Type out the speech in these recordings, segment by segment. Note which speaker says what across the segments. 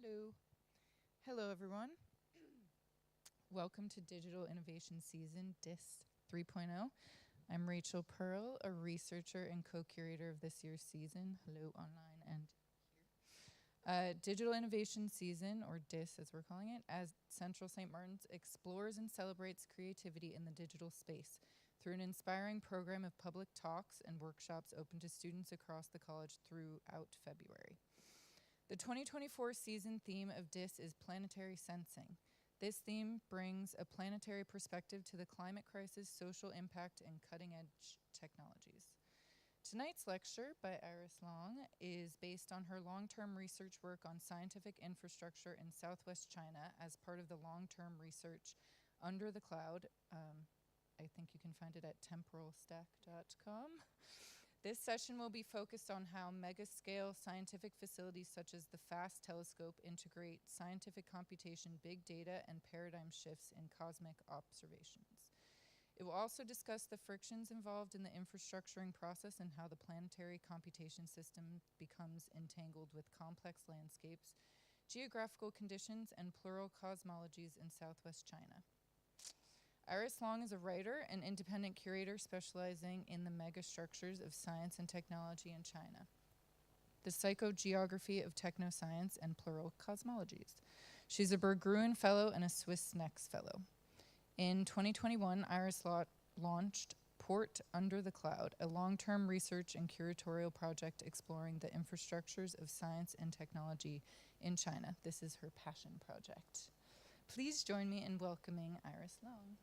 Speaker 1: Hello. Hello, everyone. Welcome to Digital Innovation Season, DIS 3.0. I'm Rachel Pearl, a researcher and co-curator of this year's season. Hello, online and here. Digital Innovation Season, or DIS as we're calling it, as Central St. Martin's explores and celebrates creativity in the digital space through an inspiring program of public talks and workshops open to students across the college throughout February. The 2024 season theme of DIS is planetary sensing. This theme brings a planetary perspective to the climate crisis, social impact, and cutting-edge technologies. Tonight's lecture by Iris Long is based on her long-term research work on scientific infrastructure in Southwest China as part of the long-term research Under the Cloud. I think you can find it at temporalstack.com. This session will be focused on how megascale scientific facilities such as the FAST telescope integrate scientific computation, big data, and paradigm shifts in cosmic observations. It will also discuss the frictions involved in the infrastructuring process and how the planetary computation system becomes entangled with complex landscapes, geographical conditions, and plural cosmologies in Southwest China. Iris Long is a writer and independent curator specializing in the megastructures of science and technology in China, the psychogeography of technoscience, and plural cosmologies. She's a Berggruen Fellow and a Swiss Next Fellow. In 2021, Iris launched Port Under the Cloud, a long-term research and curatorial project exploring the infrastructures of science and technology in China. This is her passion project. Please join me in welcoming Iris Long.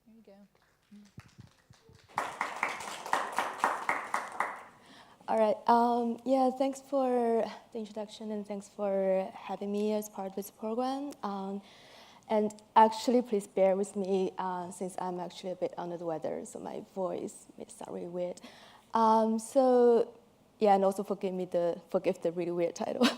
Speaker 1: Here you go.
Speaker 2: All right. Thanks for the introduction and thanks for having me as part of this program. And actually, please bear with me since I'm actually a bit under the weather, so my voice may sound really weird. And also forgive the really weird title.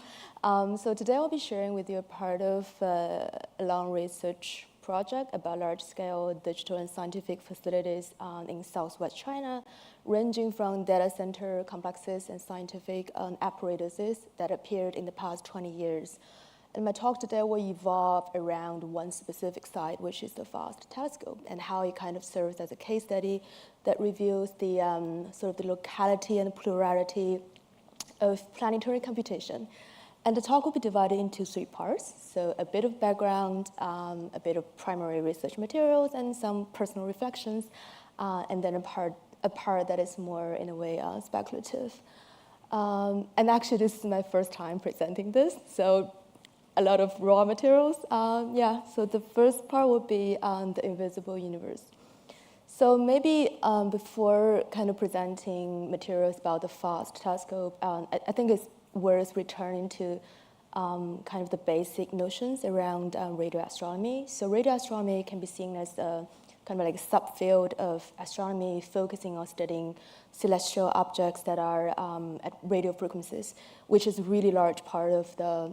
Speaker 2: So today I'll be sharing with you a part of a long research project about large-scale digital and scientific facilities in Southwest China, ranging from data center complexes and scientific apparatuses that appeared in the past 20 years. And my talk today will evolve around one specific site, which is the FAST telescope, and how it kind of serves as a case study that reveals the sort of the locality and plurality of planetary computation. And the talk will be divided into 3 parts. So a bit of background, a bit of primary research materials, and some personal reflections, and then a part that is more, in a way, speculative. And actually, this is my first time presenting this, so a lot of raw materials. So the first part will be the invisible universe. So maybe before kind of presenting materials about the FAST telescope, I think it's worth returning to kind of the basic notions around radio astronomy. So radio astronomy can be seen as a kind of like a subfield of astronomy focusing on studying celestial objects that are at radio frequencies, which is a really large part of the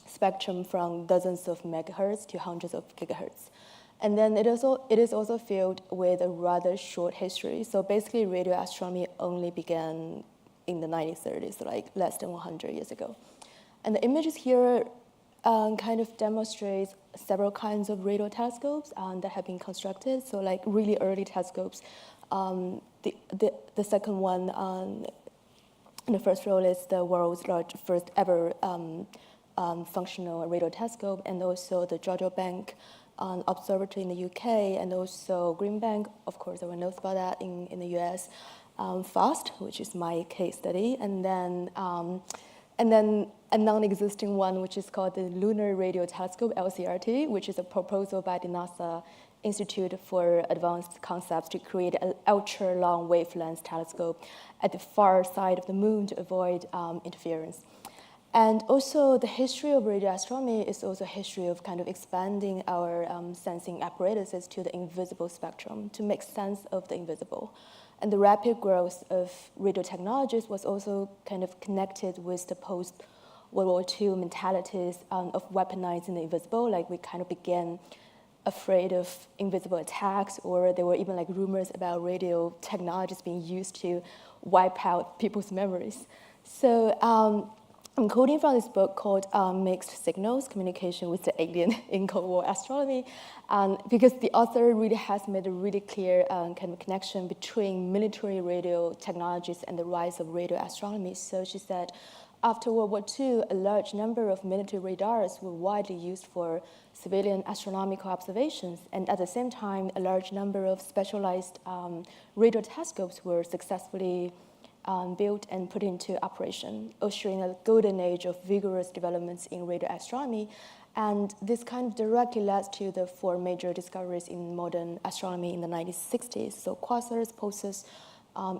Speaker 2: spectrum from dozens of megahertz to hundreds of gigahertz. And then it is also a field with a rather short history. So basically, radio astronomy only began in the 1930s, like less than 100 years ago. And the images here kind of demonstrate several kinds of radio telescopes that have been constructed. So like really early telescopes. The second one in the first row is the world's first ever functional radio telescope, and also the Georgia Bank Observatory in the UK, and also Green Bank, of course, everyone knows about that in the US. FAST, which is my case study, and then a non-existing one, which is called the Lunar Radio Telescope, LCRT, which is a proposal by the NASA Institute for Advanced Concepts to create an ultra-long wavelength telescope at the far side of the moon to avoid interference. And also, the history of radio astronomy is also a history of kind of expanding our sensing apparatuses to the invisible spectrum to make sense of the invisible. And the rapid growth of radio technologies was also kind of connected with the post-World War II mentalities of weaponizing the invisible. Like we kind of began afraid of invisible attacks, or there were even like rumors about radio technologies being used to wipe out people's memories. So I'm quoting from this book called Mixed Signals, Communication with the Alien in Cold War Astronomy, because the author really has made a really clear kind of connection between military radio technologies and the rise of radio astronomy. So she said, after World War II, a large number of military radars were widely used for civilian astronomical observations, and at the same time, a large number of specialized radio telescopes were successfully built and put into operation, ushering a golden age of vigorous developments in radio astronomy. And this kind of directly led to the four major discoveries in modern astronomy in the 1960s. So quasars, pulsars,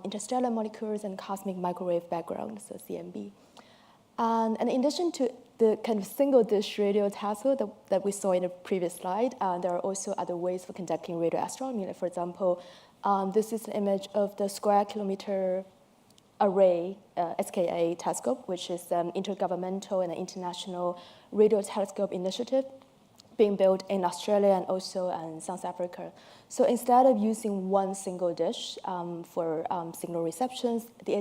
Speaker 2: interstellar molecules, and cosmic microwave background, so CMB. And in addition to the kind of single-dish radio telescope that we saw in the previous slide, there are also other ways for conducting radio astronomy. Like for example, this is an image of the square kilometer array SKA telescope, which is an intergovernmental and international radio telescope initiative being built in Australia and also in South Africa. So instead of using one single dish for signal receptions, the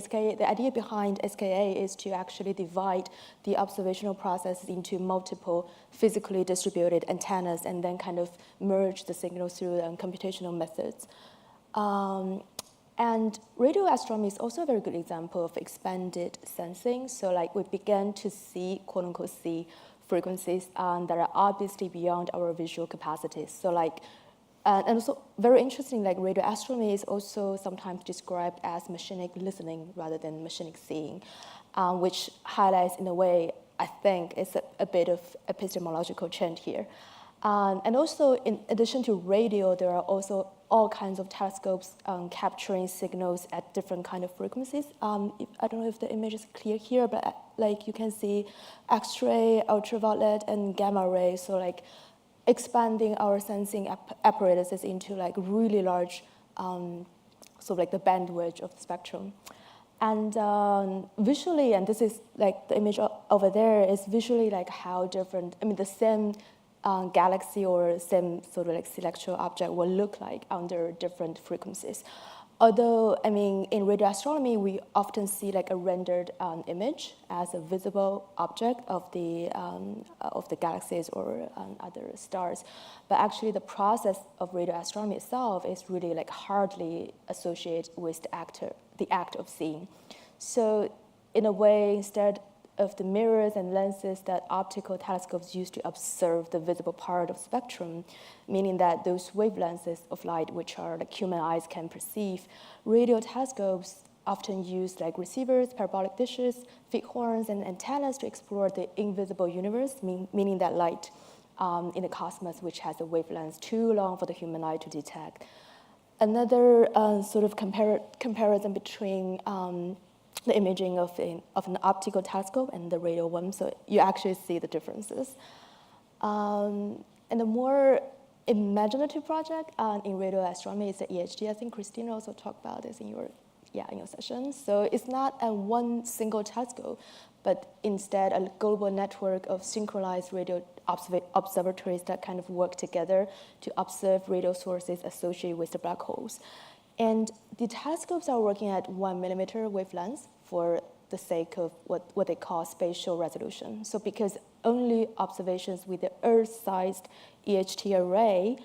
Speaker 2: idea behind SKA is to actually divide the observational process into multiple physically distributed antennas and then kind of merge the signals through computational methods. And radio astronomy is also a very good example of expanded sensing. So like we began to see, quote unquote, see frequencies that are obviously beyond our visual capacities. So like, and also very interesting, like radio astronomy is also sometimes described as machinic listening rather than machinic seeing, which highlights in a way, I think, it's a bit of epistemological change here. And also, in addition to radio, there are also all kinds of telescopes capturing signals at different kind of frequencies. I don't know if the image is clear here, but like you can see X-ray, ultraviolet, and gamma ray. So like expanding our sensing apparatuses into like really large, sort of like the bandwidth of the spectrum. And visually, and this is like the image over there is visually like how different, I mean the same galaxy or same sort of like celestial object will look like under different frequencies. Although, I mean, in radio astronomy, we often see like a rendered image as a visible object of the galaxies or other stars. But actually, the process of radio astronomy itself is really like hardly associated with the act of seeing. So, in a way, instead of the mirrors and lenses that optical telescopes use to observe the visible part of spectrum, meaning that those wavelengths of light which are like human eyes can perceive, radio telescopes often use like receivers, parabolic dishes, feed horns, and antennas to explore the invisible universe, meaning that light in the cosmos which has a wavelength too long for the human eye to detect. Another sort of comparison between the imaging of an optical telescope and the radio one, so you actually see the differences. And the more imaginative project in radio astronomy is the EHD. I think Christina also talked about this in your session. So it's not a one single telescope, but instead a global network of synchronized radio observatories that kind of work together to observe radio sources associated with the black holes. And the telescopes are working at 1 millimeter wavelengths for the sake of what they call spatial resolution. So because only observations with the Earth-sized EHT array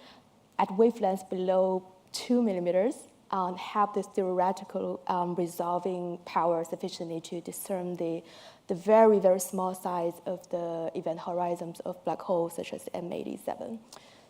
Speaker 2: at wavelengths below 2 millimeters have this theoretical resolving power sufficiently to discern the very, very small size of the event horizons of black holes, such as M87.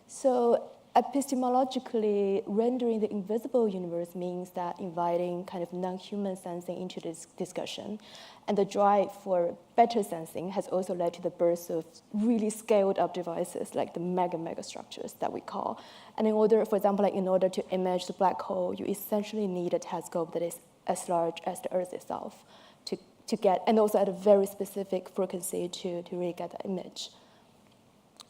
Speaker 2: So epistemologically, rendering the invisible universe means that inviting kind of non-human sensing into this discussion. And the drive for better sensing has also led to the birth of really scaled up devices like the mega structures that we call. And in order, for example, like in order to image the black hole, you essentially need a telescope that is as large as the Earth itself to get, and also at a very specific frequency to really get the image.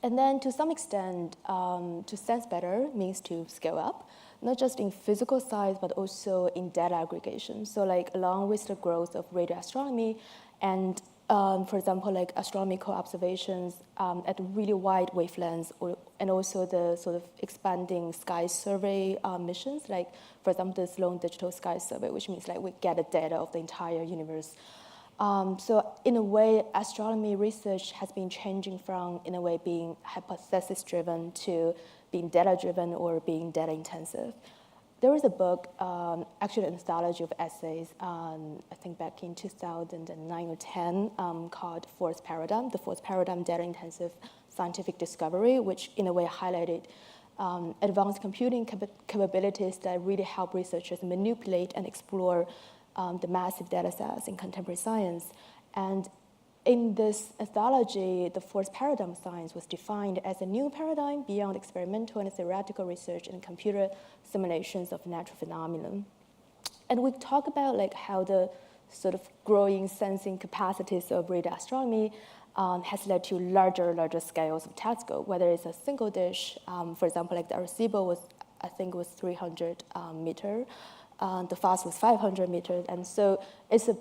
Speaker 2: And then to some extent, to sense better means to scale up, not just in physical size, but also in data aggregation. So like along with the growth of radio astronomy and for example, like astronomical observations at really wide wavelengths, and also the sort of expanding sky survey missions, like for example, the Sloan Digital Sky Survey, which means like we get the data of the entire universe. So in a way, astronomy research has been changing from, in a way, being hypothesis-driven to being data-driven or being data-intensive. There was a book, actually an anthology of essays, I think back in 2009 or 10, called Fourth Paradigm, the Fourth Paradigm Data-Intensive Scientific Discovery, which in a way highlighted advanced computing capabilities that really help researchers manipulate and explore the massive data sets in contemporary science. And in this anthology, the fourth paradigm science was defined as a new paradigm beyond experimental and theoretical research and computer simulations of natural phenomena. And we talk about like how the sort of growing sensing capacities of radar astronomy has led to larger scales of telescope, whether it's a single dish, for example, like the Arecibo was, I think it was 300 meter, the FAST was 500 meters, and so it's a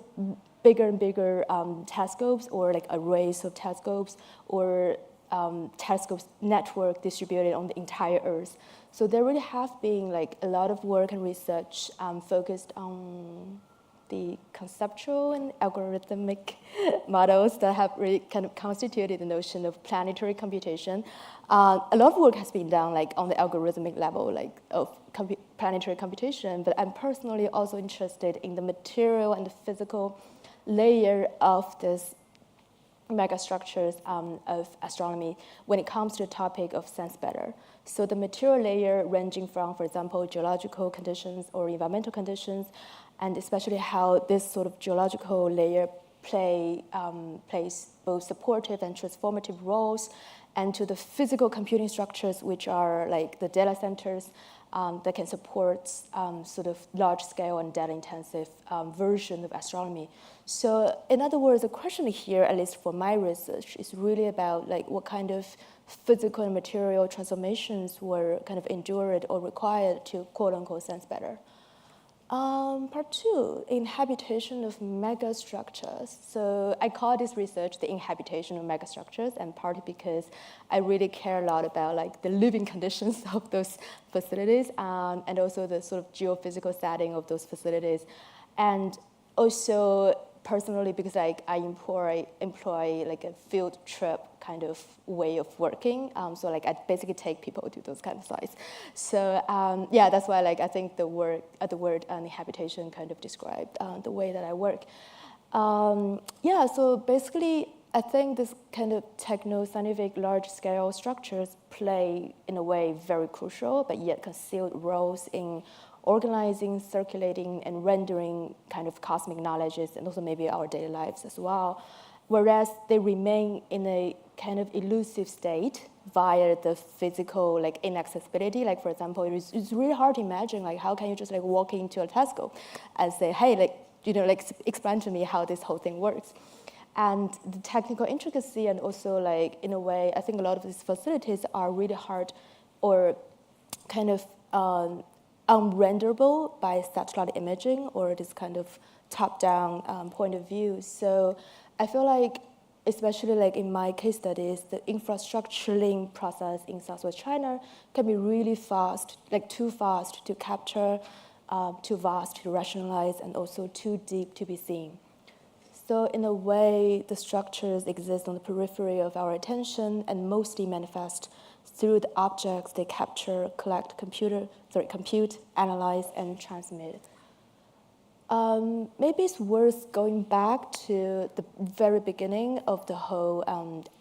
Speaker 2: bigger and bigger telescopes or like arrays of telescopes or telescopes network distributed on the entire Earth. So there really have been like a lot of work and research focused on the conceptual and algorithmic models that have really kind of constituted the notion of planetary computation. A lot of work has been done like on the algorithmic level, like of planetary computation, but I'm personally also interested in the material and the physical layer of this megastructures of astronomy when it comes to the topic of sense better. So the material layer ranging from, for example, geological conditions or environmental conditions, and especially how this sort of geological layer plays both supportive and transformative roles, and to the physical computing structures, which are like the data centers that can support sort of large-scale and data-intensive version of astronomy. So in other words, the question here, at least for my research, is really about like what kind of physical and material transformations were kind of endured or required to quote-unquote sense better. Part two, inhabitation of megastructures. So I call this research the inhabitation of megastructures, and partly because I really care a lot about like the living conditions of those facilities, and also the sort of geophysical setting of those facilities, and also personally because like I employ like a field trip kind of way of working. So like I basically take people to those kind of sites. So yeah, that's why like I think the word inhabitation kind of described the way that I work. Yeah, so basically I think this kind of techno-scientific large-scale structures play in a way very crucial but yet concealed roles in organizing, circulating, and rendering kind of cosmic knowledges and also maybe our daily lives as well, whereas they remain in a kind of elusive state via the physical like inaccessibility. Like for example, it's really hard to imagine like how can you just like walk into a telescope and say, hey, like like explain to me how this whole thing works. And the technical intricacy and also like in a way, I think a lot of these facilities are really hard or kind of unrenderable by satellite imaging or this kind of top-down point of view. So I feel like, especially like in my case studies, the infrastructuring process in Southwest China can be really fast, like too fast to capture, too vast to rationalize, and also too deep to be seen. So in a way, the structures exist on the periphery of our attention and mostly manifest through the objects they capture, collect, compute, analyze, and transmit. Maybe it's worth going back to the very beginning of the whole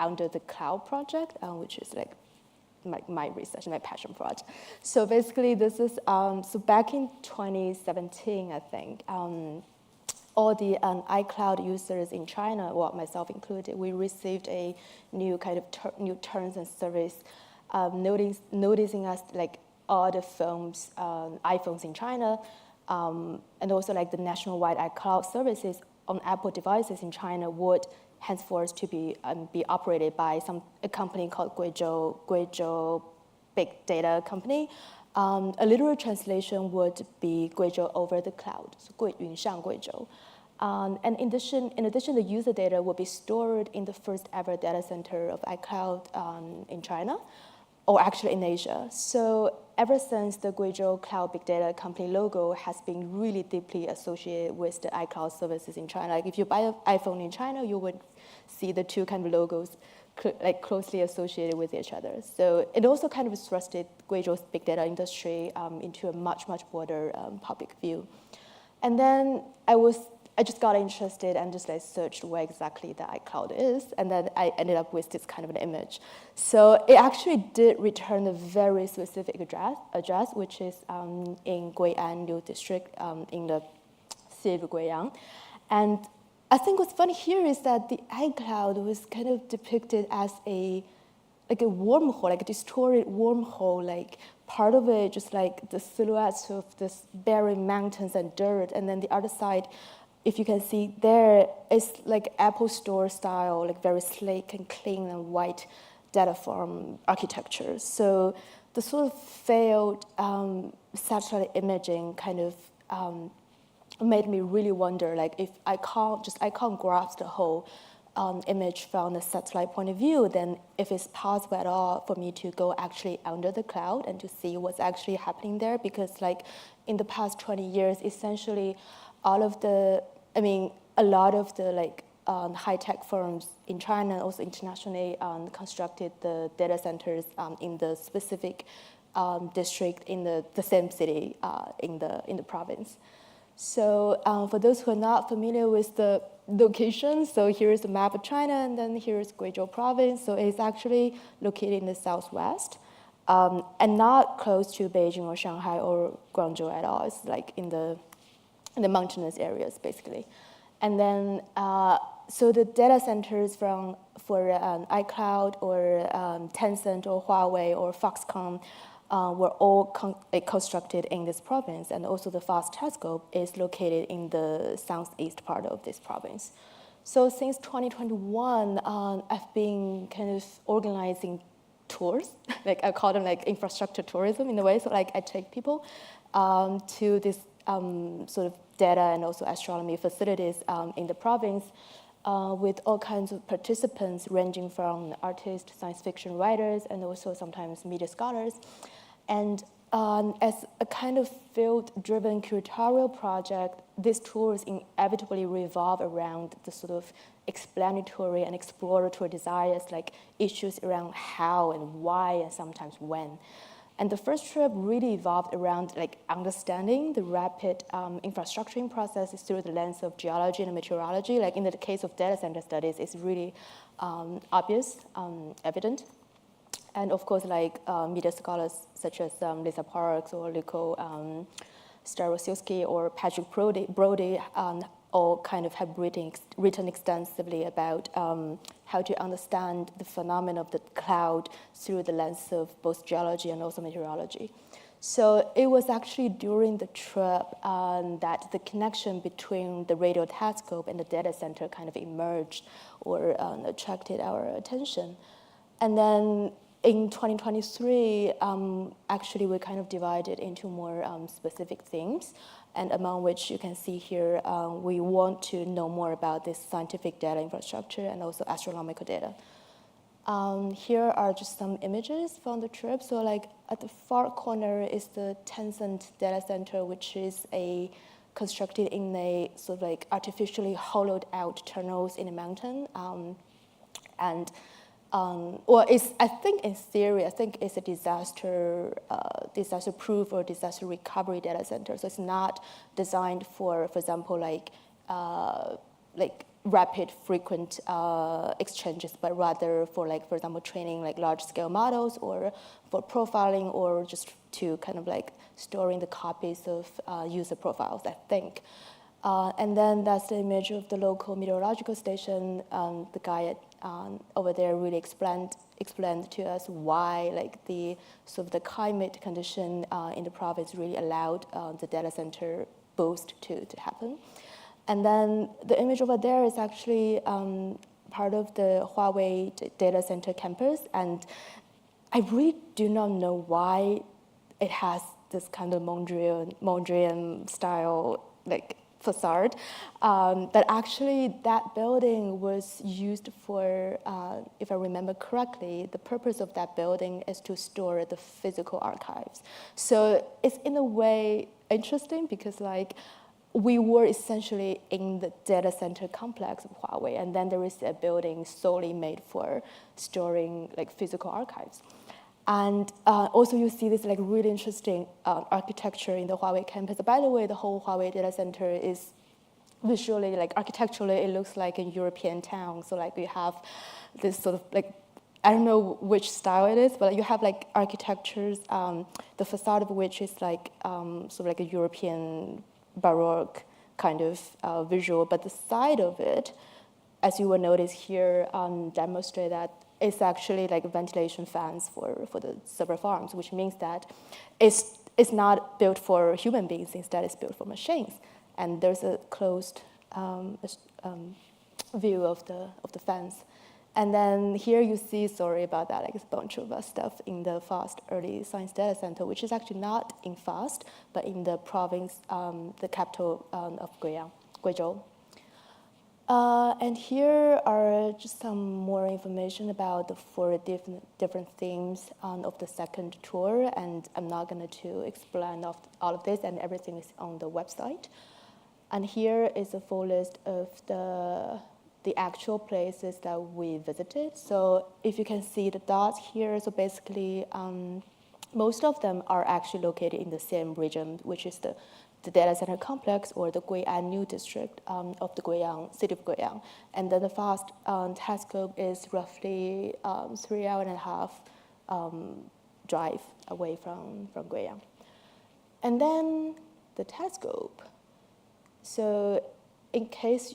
Speaker 2: Under the Cloud project, which is like my research, my passion project. So basically, this is so back in 2017, I think. All the iCloud users in China, well, myself included, we received a new kind of new terms and service, noticing us like all the phones, iPhones in China, and also like the nationwide iCloud services on Apple devices in China would henceforth to be operated by a company called Guizhou Big Data Company. A literal translation would be Guizhou over the cloud, so 云上Guizhou. And in addition, the user data will be stored in the first ever data center of iCloud in China. or actually in Asia. So ever since the Guizhou Cloud Big Data Company logo has been really deeply associated with the iCloud services in China. Like if you buy an iPhone in China, you would see the two kind of logos closely associated with each other. So it also kind of thrusted Guizhou's big data industry into a much, much broader public view. And then I just got interested and just like searched where exactly the iCloud is, and then I ended up with this kind of an image. So it actually did return a very specific address which is in Gui'an Liu District in the city of Guiyang. And I think what's funny here is that the iCloud was kind of depicted as a wormhole, like a distorted wormhole, like part of it just like the silhouettes of this barren mountains and dirt, and then the other side, if you can see there, is like Apple Store style, like very sleek and clean and white data farm architecture. So the sort of failed satellite imaging kind of made me really wonder, like if I can't grasp the whole image from the satellite point of view, then if it's possible at all for me to go actually under the cloud and to see what's actually happening there, because like in the past 20 years, essentially a lot of the like high-tech firms in China and also internationally constructed the data centers in the specific district in the same city in the province. So for those who are not familiar with the location, so here's the map of China, and then here's Guizhou province. So it's actually located in the southwest, and not close to Beijing or Shanghai or Guangzhou at all. It's like in the mountainous areas, basically. And then, so the data centers for iCloud or Tencent or Huawei or Foxconn were all constructed in this province, and also the FAST telescope is located in the southeast part of this province. So since 2021, I've been kind of organizing tours, like I call them like infrastructure tourism in a way. So like I take people to this sort of data and also astronomy facilities in the province with all kinds of participants ranging from artists, science fiction writers, and also sometimes media scholars. And as a kind of field-driven curatorial project, these tours inevitably revolve around the sort of explanatory and exploratory desires, like issues around how and why and sometimes when. And the first trip really evolved around like understanding the rapid infrastructuring processes through the lens of geology and meteorology. Like in the case of data center studies, it's really obvious, evident. And of course, like media scholars such as Lisa Parks or Liko Starosiewski or Patrick Brody all kind of have written extensively about how to understand the phenomenon of the cloud through the lens of both geology and also meteorology. So it was actually during the trip that the connection between the radio telescope and the data center kind of emerged or attracted our attention. And then in 2023, actually we kind of divided into more specific themes, and among which you can see here, we want to know more about this scientific data infrastructure and also astronomical data. Here are just some images from the trip. So like at the far corner is the Tencent data center, which is constructed in a sort of like artificially hollowed out tunnels in a mountain. I think in theory, it's a disaster-proof or disaster recovery data center. So it's not designed for example, like rapid, frequent exchanges, but rather for like, for example, training like large-scale models or for profiling or just to kind of like storing the copies of user profiles, I think. And then that's the image of the local meteorological station. The guy over there really explained to us why like the sort of the climate condition in the province really allowed the data center boost to happen. And then the image over there is actually part of the Huawei data center campus, and I really do not know why it has this kind of Mondrian style like facade. But actually, that building was used for, if I remember correctly, the purpose of that building is to store the physical archives. So it's in a way interesting because like we were essentially in the data center complex of Huawei, and then there is a building solely made for storing like physical archives. And also you see this like really interesting architecture in the Huawei campus. By the way, the whole Huawei data center is visually, like architecturally, it looks like a European town. So like we have this sort of like, I don't know which style it is, but you have like architectures, the facade of which is like sort of like a European Baroque kind of visual, but the side of it, as you will notice here, demonstrate that it's actually like ventilation fans for the server farms, which means that it's not built for human beings, instead it's built for machines. And there's a closed view of the fans. And then here you see, sorry about that, like a bunch of stuff in the FAST Early Science Data Center, which is actually not in FAST, but in the province, the capital of Guizhou. And here are just some more information about the 4 different themes of the second tour, and I'm not going to explain all of this, and everything is on the website. And here is a full list of the actual places that we visited. So if you can see the dots here, so basically most of them are actually located in the same region, which is the data center complex or the Gui'an New District of the city of Guiyang. And then the FAST telescope is roughly 3.5 hours drive away from Guiyang. And then the telescope. So in case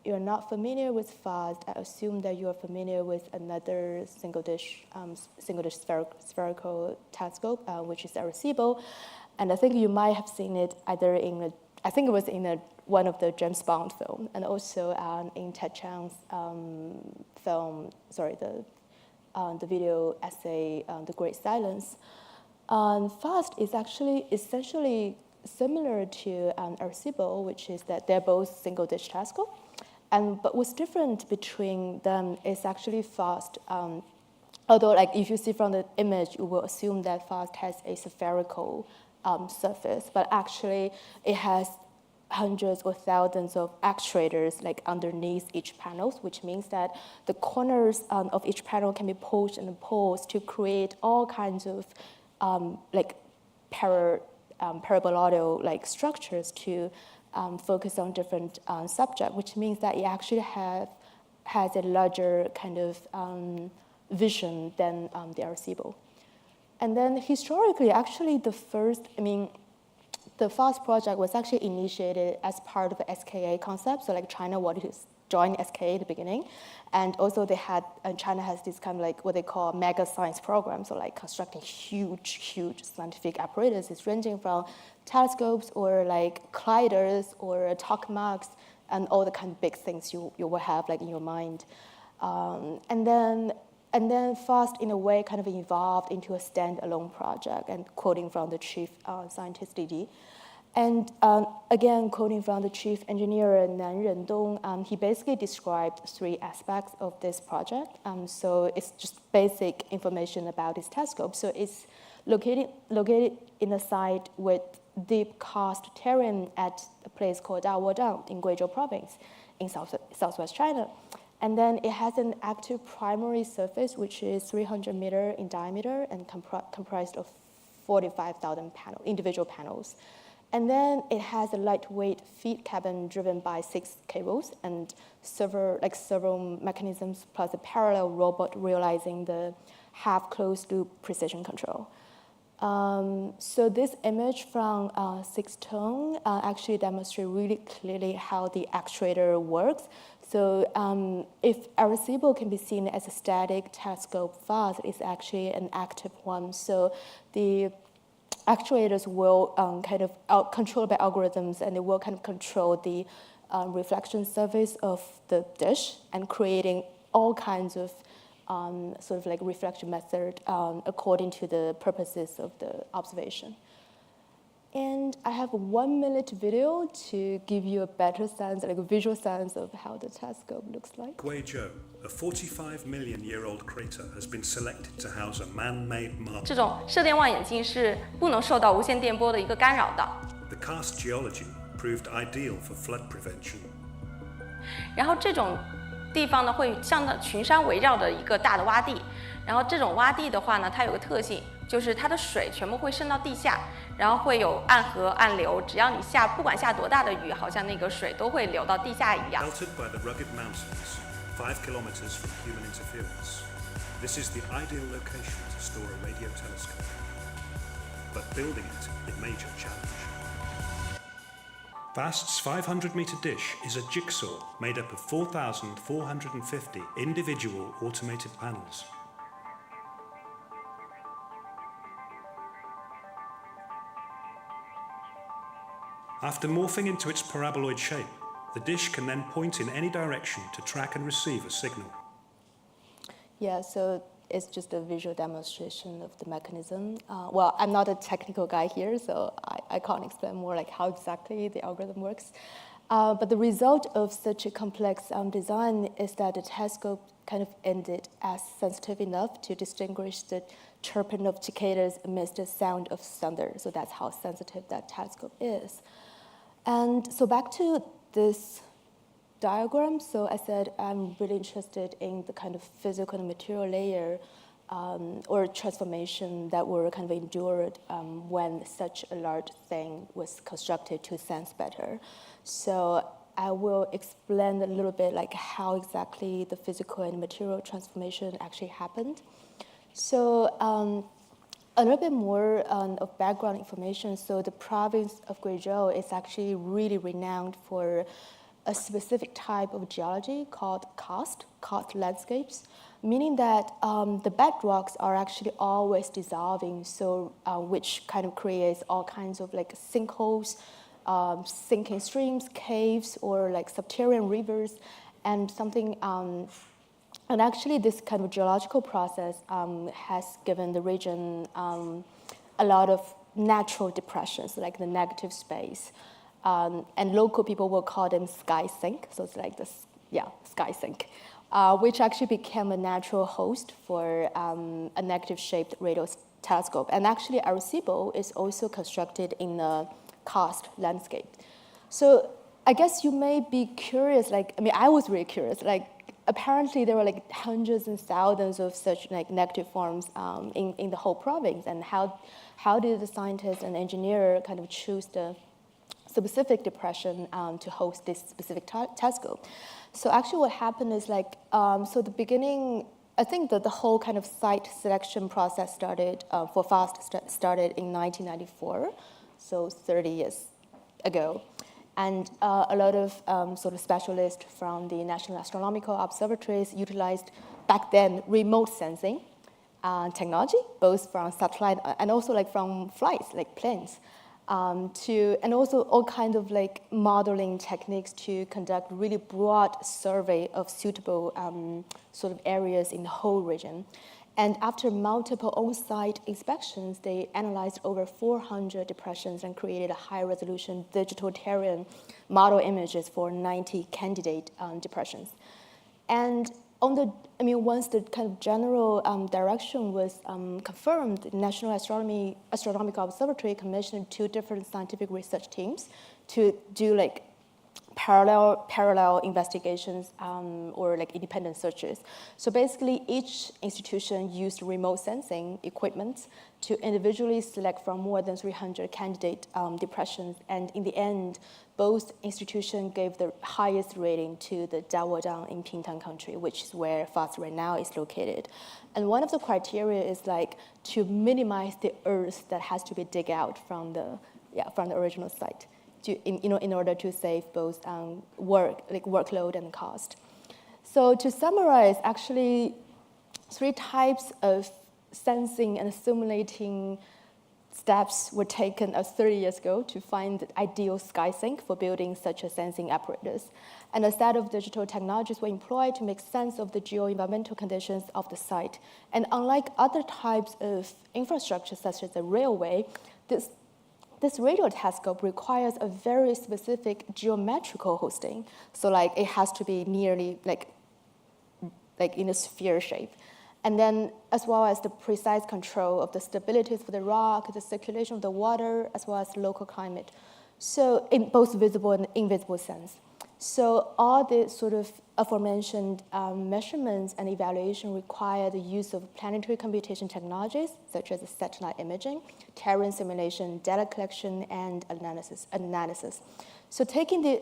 Speaker 2: you're not familiar with FAST, I assume that you are familiar with another single dish spherical telescope, which is Arecibo. And I think you might have seen it either I think it was in one of the James Bond film, and also in Ted Chiang's film, the video essay, The Great Silence. FAST is actually essentially similar to Arecibo, which is that they're both single dish telescope. But what's different between them is actually FAST. Although, like if you see from the image, you will assume that FAST has a spherical surface, but actually it has hundreds or thousands of actuators like underneath each panel, which means that the corners of each panel can be pushed and pulled to create all kinds of like paraboloidal like structures to focus on different subjects, which means that it actually has a larger kind of vision than the Arecibo. And then historically, actually the FAST project was actually initiated as part of the SKA concept. So like China wanted to join SKA at the beginning. And also China has this kind of like what they call mega science program. So like constructing huge scientific apparatus, ranging from telescopes or like colliders or tokamaks and all the kind of big things you will have like in your mind. And then FAST, in a way, kind of evolved into a standalone project, and quoting from the chief scientist, Li. And again, quoting from the chief engineer, Nan Rendong, he basically described 3 aspects of this project. So it's just basic information about this telescope. So it's located in a site with deep karst terrain at a place called Dawodang in Guizhou province in southwest China. And then it has an active primary surface, which is 300 meters in diameter and comprised of 45,000 individual panels. And then it has a lightweight feed cabin driven by 6 cables and several mechanisms plus a parallel robot realizing the half-closed loop precision control. So this image from 6 tone actually demonstrates really clearly how the actuator works. So if Arecibo can be seen as a static telescope, FAST is actually an active one. So the actuators will kind of controlled by algorithms, and they will kind of control the reflection surface of the dish and creating all kinds of sort of like reflection method according to the purposes of the observation. And I have a 1 minute video to give you a better sense, like a visual sense of how the telescope looks like.
Speaker 3: Guizhou, a 45 million-year-old crater, has been selected to house a man-made marble.
Speaker 4: 这种射电望远镜是不能受到无线电波的一个干扰的。
Speaker 3: The karst geology proved ideal for flood prevention.
Speaker 4: 然后这种地方呢，会像群山围绕着一个大的洼地。然后这种洼地的话呢，它有个特性，就是它的水全部会渗到地下，然后会有暗河、暗流。只要你不管下多大的雨，好像那个水都会流到地下一样。
Speaker 3: Sheltered by the rugged mountains, 5 kilometers from human interference, this is the ideal location to store a radio telescope. But building it a major challenge. FAST's 500-meter dish is a jigsaw made up of 4,450 individual automated panels. After morphing into its paraboloid shape, the dish can then point in any direction to track and receive a signal.
Speaker 2: Yeah, so it's just a visual demonstration of the mechanism. Well, I'm not a technical guy here, so I can't explain more like how exactly the algorithm works. But the result of such a complex design is that the telescope kind of ended as sensitive enough to distinguish the chirping of cicadas amidst the sound of thunder. So that's how sensitive that telescope is. And so back to this diagram. So I said I'm really interested in the kind of physical and material layer or transformation that were kind of endured when such a large thing was constructed to sense better. So I will explain a little bit like how exactly the physical and material transformation actually happened. So a little bit more of background information. So the province of Guizhou is actually really renowned for a specific type of geology called karst landscapes, meaning that the bedrocks are actually always dissolving, so which kind of creates all kinds of like sinkholes, sinking streams, caves, or like subterranean rivers, and something. And actually, this kind of geological process has given the region a lot of natural depressions, like the negative space. And local people will call them sky sink. So it's like this, yeah, sky sink, which actually became a natural host for a negative-shaped radio telescope. And actually, Arecibo is also constructed in a karst landscape. So I guess you may be curious, like, I mean, I was really curious, like, apparently there were like hundreds and thousands of such like negative forms in the whole province, and how did the scientist and engineer kind of choose the specific depression to host this specific telescope? So actually what happened is like, so the beginning, I think that the whole kind of site selection process started for FAST started in 1994, so 30 years ago. And a lot of sort of specialists from the National Astronomical Observatories utilized back then remote sensing technology, both from satellite and also like from flights, like planes, and also all kinds of like modeling techniques to conduct really broad survey of suitable sort of areas in the whole region. And after multiple on-site inspections, they analyzed over 400 depressions and created a high-resolution digital terrain model images for 90 candidate depressions. And once the kind of general direction was confirmed, the National Astronomical Observatory commissioned 2 different scientific research teams to do like parallel investigations or like independent searches. So basically each institution used remote sensing equipment to individually select from more than 300 candidate depressions. And in the end, both institutions gave the highest rating to the Daodang in Pingtan country, which is where FAST right now is located. And one of the criteria is like to minimize the earth that has to be dig out from the original site, in order to save both workload and cost. So to summarize, actually 3 types of sensing and simulating steps were taken 30 years ago to find the ideal sky sink for building such a sensing apparatus. And a set of digital technologies were employed to make sense of the geo-environmental conditions of the site. And unlike other types of infrastructure, such as a railway, this this radio telescope requires a very specific geometrical hosting. So like it has to be nearly like in a sphere shape. And then as well as the precise control of the stabilities for the rock, the circulation of the water, as well as local climate. So in both visible and invisible sense. So all the sort of aforementioned measurements and evaluation require the use of planetary computation technologies, such as satellite imaging, terrain simulation, data collection, and analysis. So taking the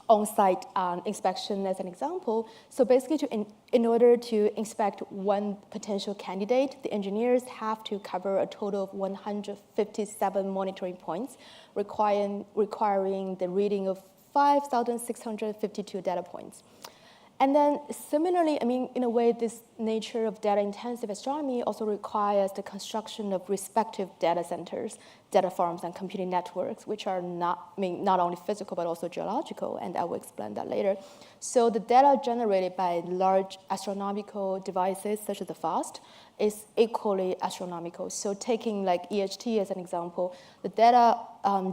Speaker 2: on-site inspection as an example, so basically in order to inspect one potential candidate, the engineers have to cover a total of 157 monitoring points, requiring the reading of 5,652 data points. And then similarly, I mean, in a way, this nature of data-intensive astronomy also requires the construction of respective data centers, data farms, and computing networks, which are not only physical, but also geological, and I will explain that later. So the data generated by large astronomical devices, such as the FAST, is equally astronomical. So taking like EHT as an example, the data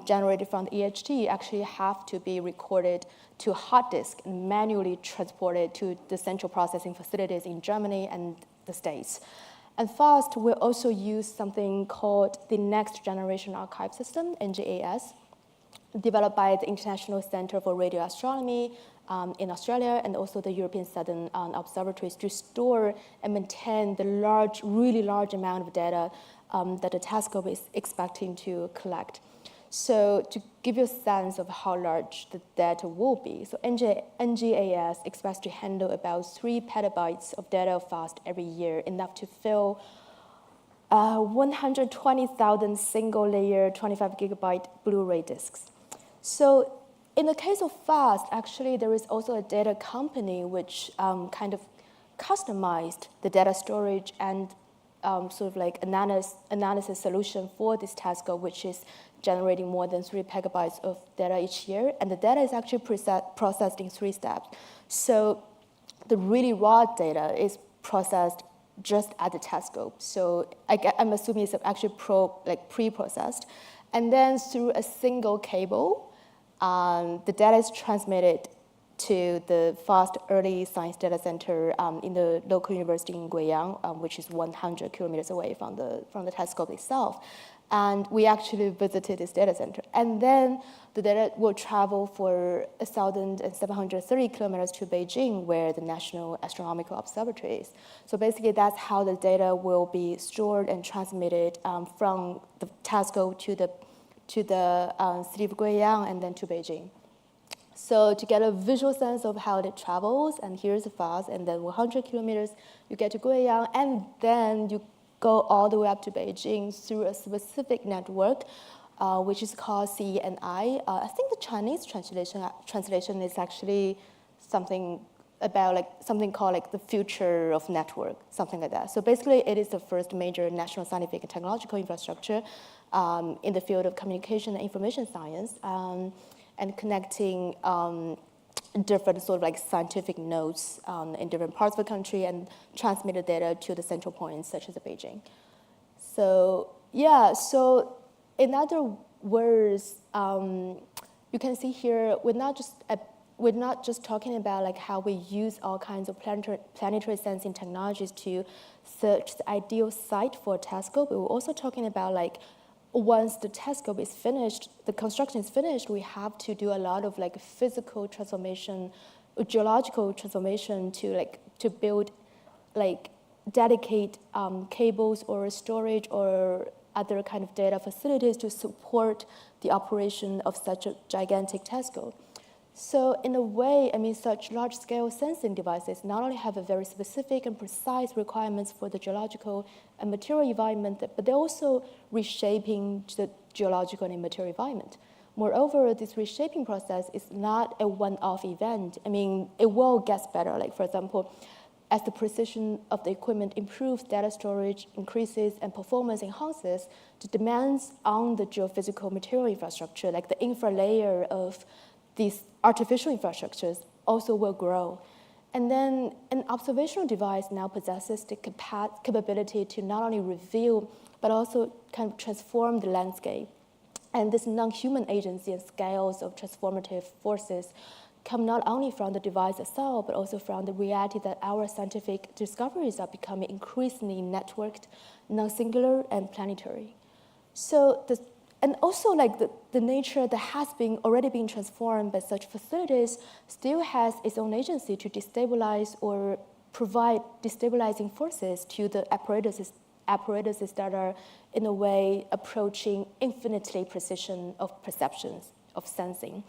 Speaker 2: generated from the EHT actually have to be recorded to a hard disk and manually transported to the central processing facilities in Germany and the States. And FAST will also use something called the Next Generation Archive System, NGAS, developed by the International Center for Radio Astronomy in Australia and also the European Southern Observatories to store and maintain the really large amount of data that the telescope is expecting to collect. So to give you a sense of how large the data will be, so NGAS expects to handle about 3 petabytes of data fast every year, enough to fill 120,000 single-layer 25 gigabyte Blu-ray discs. So in the case of FAST, actually, there is also a data company which kind of customized the data storage and sort of like analysis solution for this telescope, which is generating more than 3 petabytes of data each year. And the data is actually processed in 3 steps. So the really raw data is processed just at the telescope. So I'm assuming it's actually pre-processed. And then through a single cable, the data is transmitted to the FAST Early Science Data Center in the local university in Guiyang, which is 100 kilometers away from the telescope itself. And we actually visited this data center. And then the data will travel for 1,730 kilometers to Beijing, where the National Astronomical Observatory is. So basically, that's how the data will be stored and transmitted from the telescope to the city of Guiyang and then to Beijing. So to get a visual sense of how it travels, and here's the FAST, and then 100 kilometers, you get to Guiyang, and then you go all the way up to Beijing through a specific network, which is called CENI. I think the Chinese translation is actually something about something called the future of network, something like that. So basically, it is the first major national scientific and technological infrastructure in the field of communication and information science, and connecting different sort of scientific nodes in different parts of the country and transmit the data to the central points, such as Beijing. So yeah, so in other words, you can see here, we're not just talking about how we use all kinds of planetary sensing technologies to search the ideal site for a telescope. We're also talking about once the telescope is finished, the construction is finished, we have to do a lot of physical transformation, geological transformation to build dedicate cables or storage or other kind of data facilities to support the operation of such a gigantic telescope. So in a way, such large-scale sensing devices not only have a very specific and precise requirements for the geological and material environment, but they're also reshaping the geological and material environment. Moreover, this reshaping process is not a one-off event. It will get better. For example, as the precision of the equipment improves, data storage increases, and performance enhances, the demands on the geophysical material infrastructure, like the infra layer of these artificial infrastructures, also will grow. And then an observational device now possesses the capability to not only reveal, but also kind of transform the landscape And this non-human agency and scales of transformative forces come not only from the device itself, but also from the reality that our scientific discoveries are becoming increasingly networked, non-singular, and planetary. So, and also like the nature that has already been transformed by such facilities still has its own agency to destabilize or provide destabilizing forces to the apparatuses that are in a way approaching infinitely precision of perceptions, of sensing.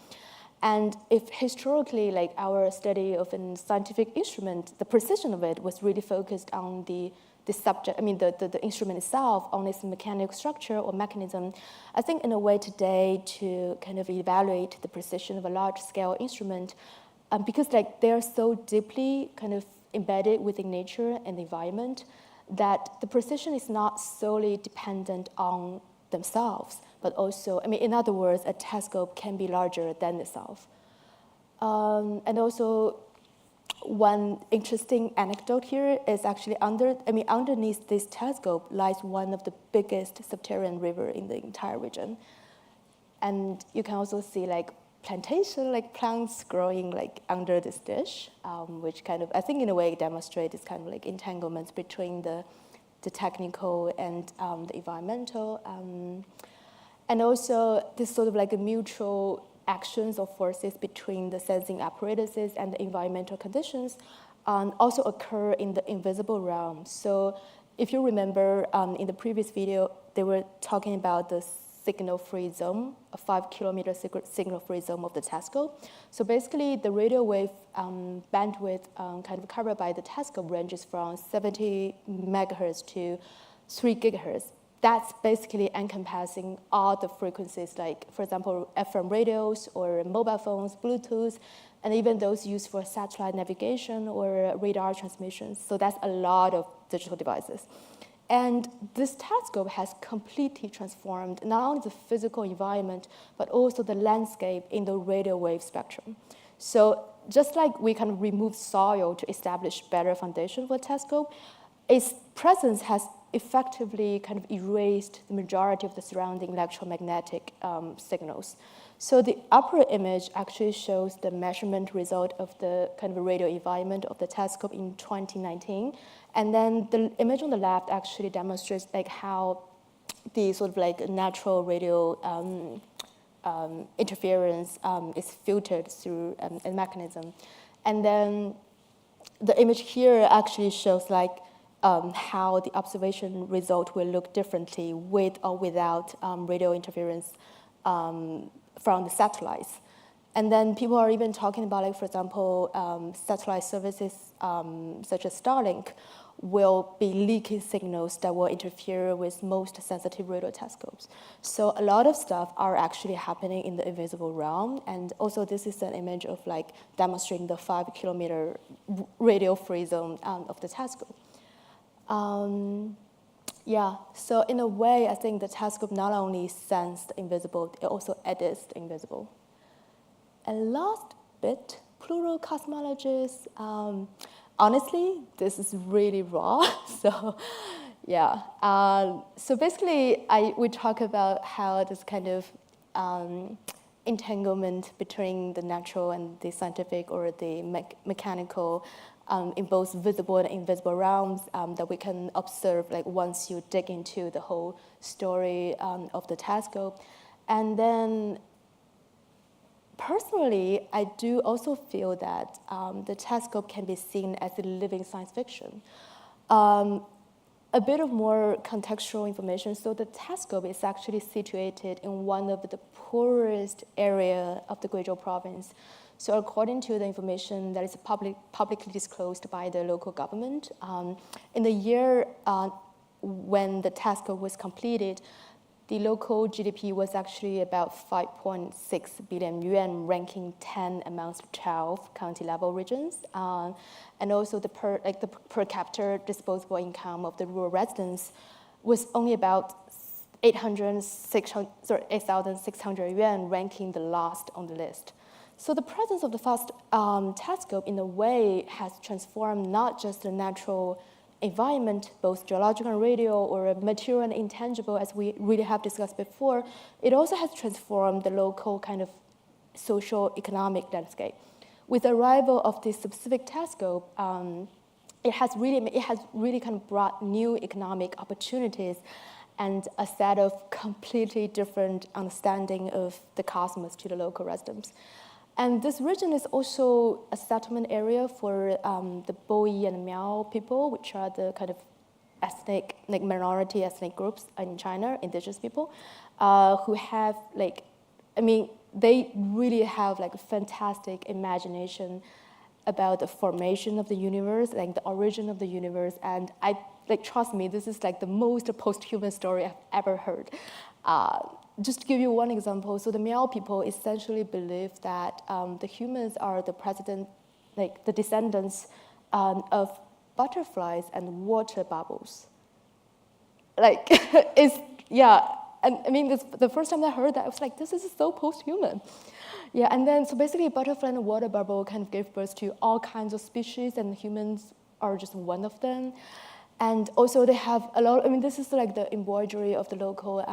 Speaker 2: And if historically, like our study of a scientific instrument, the precision of it was really focused on the subject, the instrument itself, on its mechanical structure or mechanism, I think in a way today to kind of evaluate the precision of a large-scale instrument, because like they're so deeply kind of embedded within nature and the environment, that the precision is not solely dependent on themselves, but also, in other words, a telescope can be larger than itself. And also, one interesting anecdote here is actually underneath this telescope lies one of the biggest subterranean river in the entire region. And you can also see like plantation, like plants growing like under this dish, which kind of, I think in a way demonstrates this kind of like entanglements between the technical and the environmental. And also this sort of like a mutual actions or forces between the sensing apparatuses and the environmental conditions also occur in the invisible realm. So if you remember in the previous video, they were talking about the signal-free zone, a 5-kilometer signal-free zone of the telescope. So basically, the radio wave bandwidth kind of covered by the telescope ranges from 70 megahertz to 3 gigahertz. That's basically encompassing all the frequencies, like, for example, FM radios or mobile phones, Bluetooth, and even those used for satellite navigation or radar transmissions. So that's a lot of digital devices. And this telescope has completely transformed not only the physical environment, but also the landscape in the radio wave spectrum. So just like we kind of remove soil to establish better foundation for a telescope, its presence has effectively kind of erased the majority of the surrounding electromagnetic signals. So the upper image actually shows the measurement result of the kind of radio environment of the telescope in 2019. And then the image on the left actually demonstrates like how the sort of like natural radio interference is filtered through a mechanism. And then the image here actually shows like how the observation result will look differently with or without radio interference from the satellites. And then people are even talking about, like, for example, satellite services such as Starlink will be leaking signals that will interfere with most sensitive radio telescopes. So a lot of stuff are actually happening in the invisible realm. And also this is an image of like demonstrating the 5-kilometer radio-free zone of the telescope. Yeah, so in a way, I think the telescope not only senses the invisible, it also edits the invisible. And last bit, plural cosmologies. Honestly, this is really raw. So, yeah. So basically, we talk about how this kind of entanglement between the natural and the scientific or the mechanical in both visible and invisible realms that we can observe, like once you dig into the whole story of the telescope. And then personally, I do also feel that the telescope can be seen as a living science fiction. A bit of more contextual information. So the telescope is actually situated in one of the poorest area of the Guizhou province. So according to the information that is publicly disclosed by the local government, in the year when the telescope was completed, the local GDP was actually about 5.6 billion yuan, ranking 10 amongst 12 county-level regions. And also the per capita disposable income of the rural residents was only about 8,600 yuan, ranking the last on the list. So the presence of the first telescope, in a way, has transformed not just the natural environment, both geological and radio, or material and intangible, as we really have discussed before, it also has transformed the local kind of social economic landscape. With the arrival of this specific telescope, it has really kind of brought new economic opportunities and a set of completely different understanding of the cosmos to the local residents. And this region is also a settlement area for the Boyi and Miao people, which are the kind of ethnic, like minority ethnic groups in China, indigenous people, who have they really have like a fantastic imagination about the formation of the universe, like the origin of the universe. And trust me, this is like the most post-human story I've ever heard. Just to give you one example, so the Miao people essentially believe that the humans are the descendants of butterflies and water bubbles. And I mean, the first time I heard that, I was like, this is so post-human. Yeah, and then, so basically, butterfly and water bubble kind of gave birth to all kinds of species, and humans are just one of them. And also, they have a lot, this is like the embroidery of the local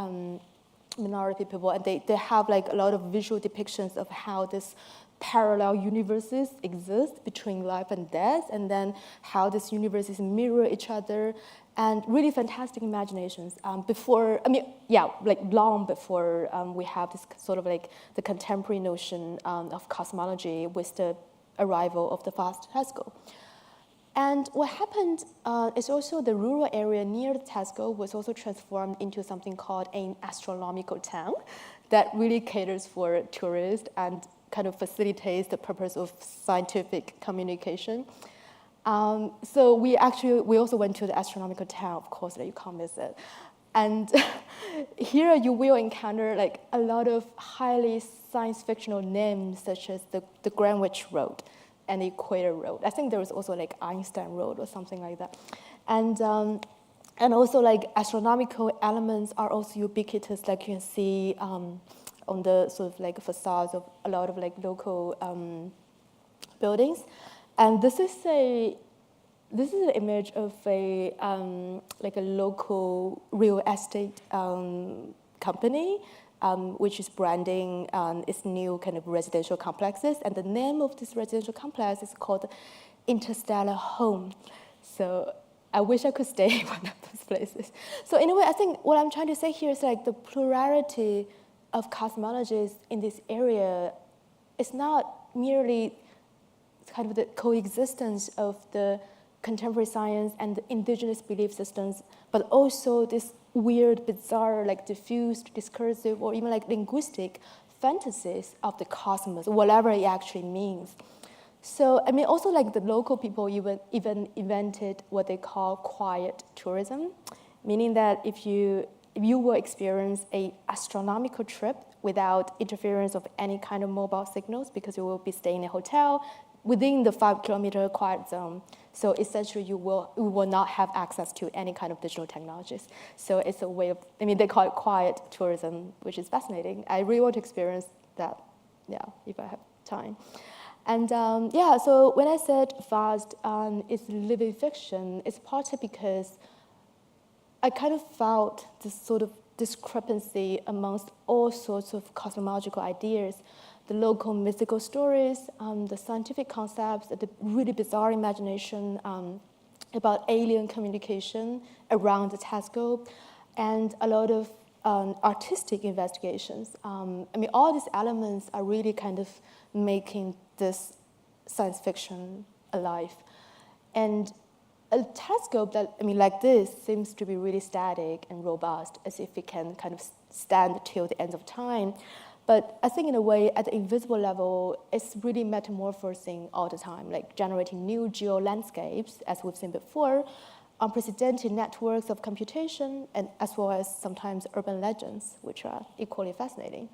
Speaker 2: minority people, and they have like a lot of visual depictions of how this parallel universes exist between life and death, and then how these universes mirror each other, and really fantastic imaginations. Long before we have this sort of like the contemporary notion of cosmology with the arrival of the fast telescope. And what happened is also the rural area near the telescope was also transformed into something called an astronomical town that really caters for tourists and kind of facilitates the purpose of scientific communication. So we also went to the astronomical town, of course, that you can't miss it. And here you will encounter like a lot of highly science fictional names, such as the Greenwich Road and the Equator Road. I think there was also like Einstein Road or something like that. And also like astronomical elements are also ubiquitous, like you can see on the sort of like facades of a lot of like local buildings. And this is an image of a local real estate company, which is branding its new kind of residential complexes. And the name of this residential complex is called Interstellar Home. So I wish I could stay in one of those places. So in a way, I think what I'm trying to say here is like the plurality of cosmologies in this area is not merely kind of the coexistence of the contemporary science and the indigenous belief systems, but also this weird, bizarre, like diffused, discursive, or even like linguistic fantasies of the cosmos, whatever it actually means. So, also like the local people even invented what they call quiet tourism, meaning that if you will experience an astronomical trip without interference of any kind of mobile signals, because you will be staying in a hotel within the 5-kilometer quiet zone. So essentially, you will not have access to any kind of digital technologies. So it's a way of, they call it quiet tourism, which is fascinating. I really want to experience that, if I have time. And so when I said fast is living fiction, it's partly because I kind of felt this sort of discrepancy amongst all sorts of cosmological ideas, the local mythical stories, the scientific concepts, the really bizarre imagination about alien communication around the telescope, and a lot of artistic investigations. All these elements are really kind of making this science fiction alive. And a telescope that, like this, seems to be really static and robust, as if it can kind of stand till the end of time. But I think in a way, at the invisible level, it's really metamorphosing all the time, like generating new geo-landscapes, as we've seen before, unprecedented networks of computation, and as well as sometimes urban legends, which are equally fascinating.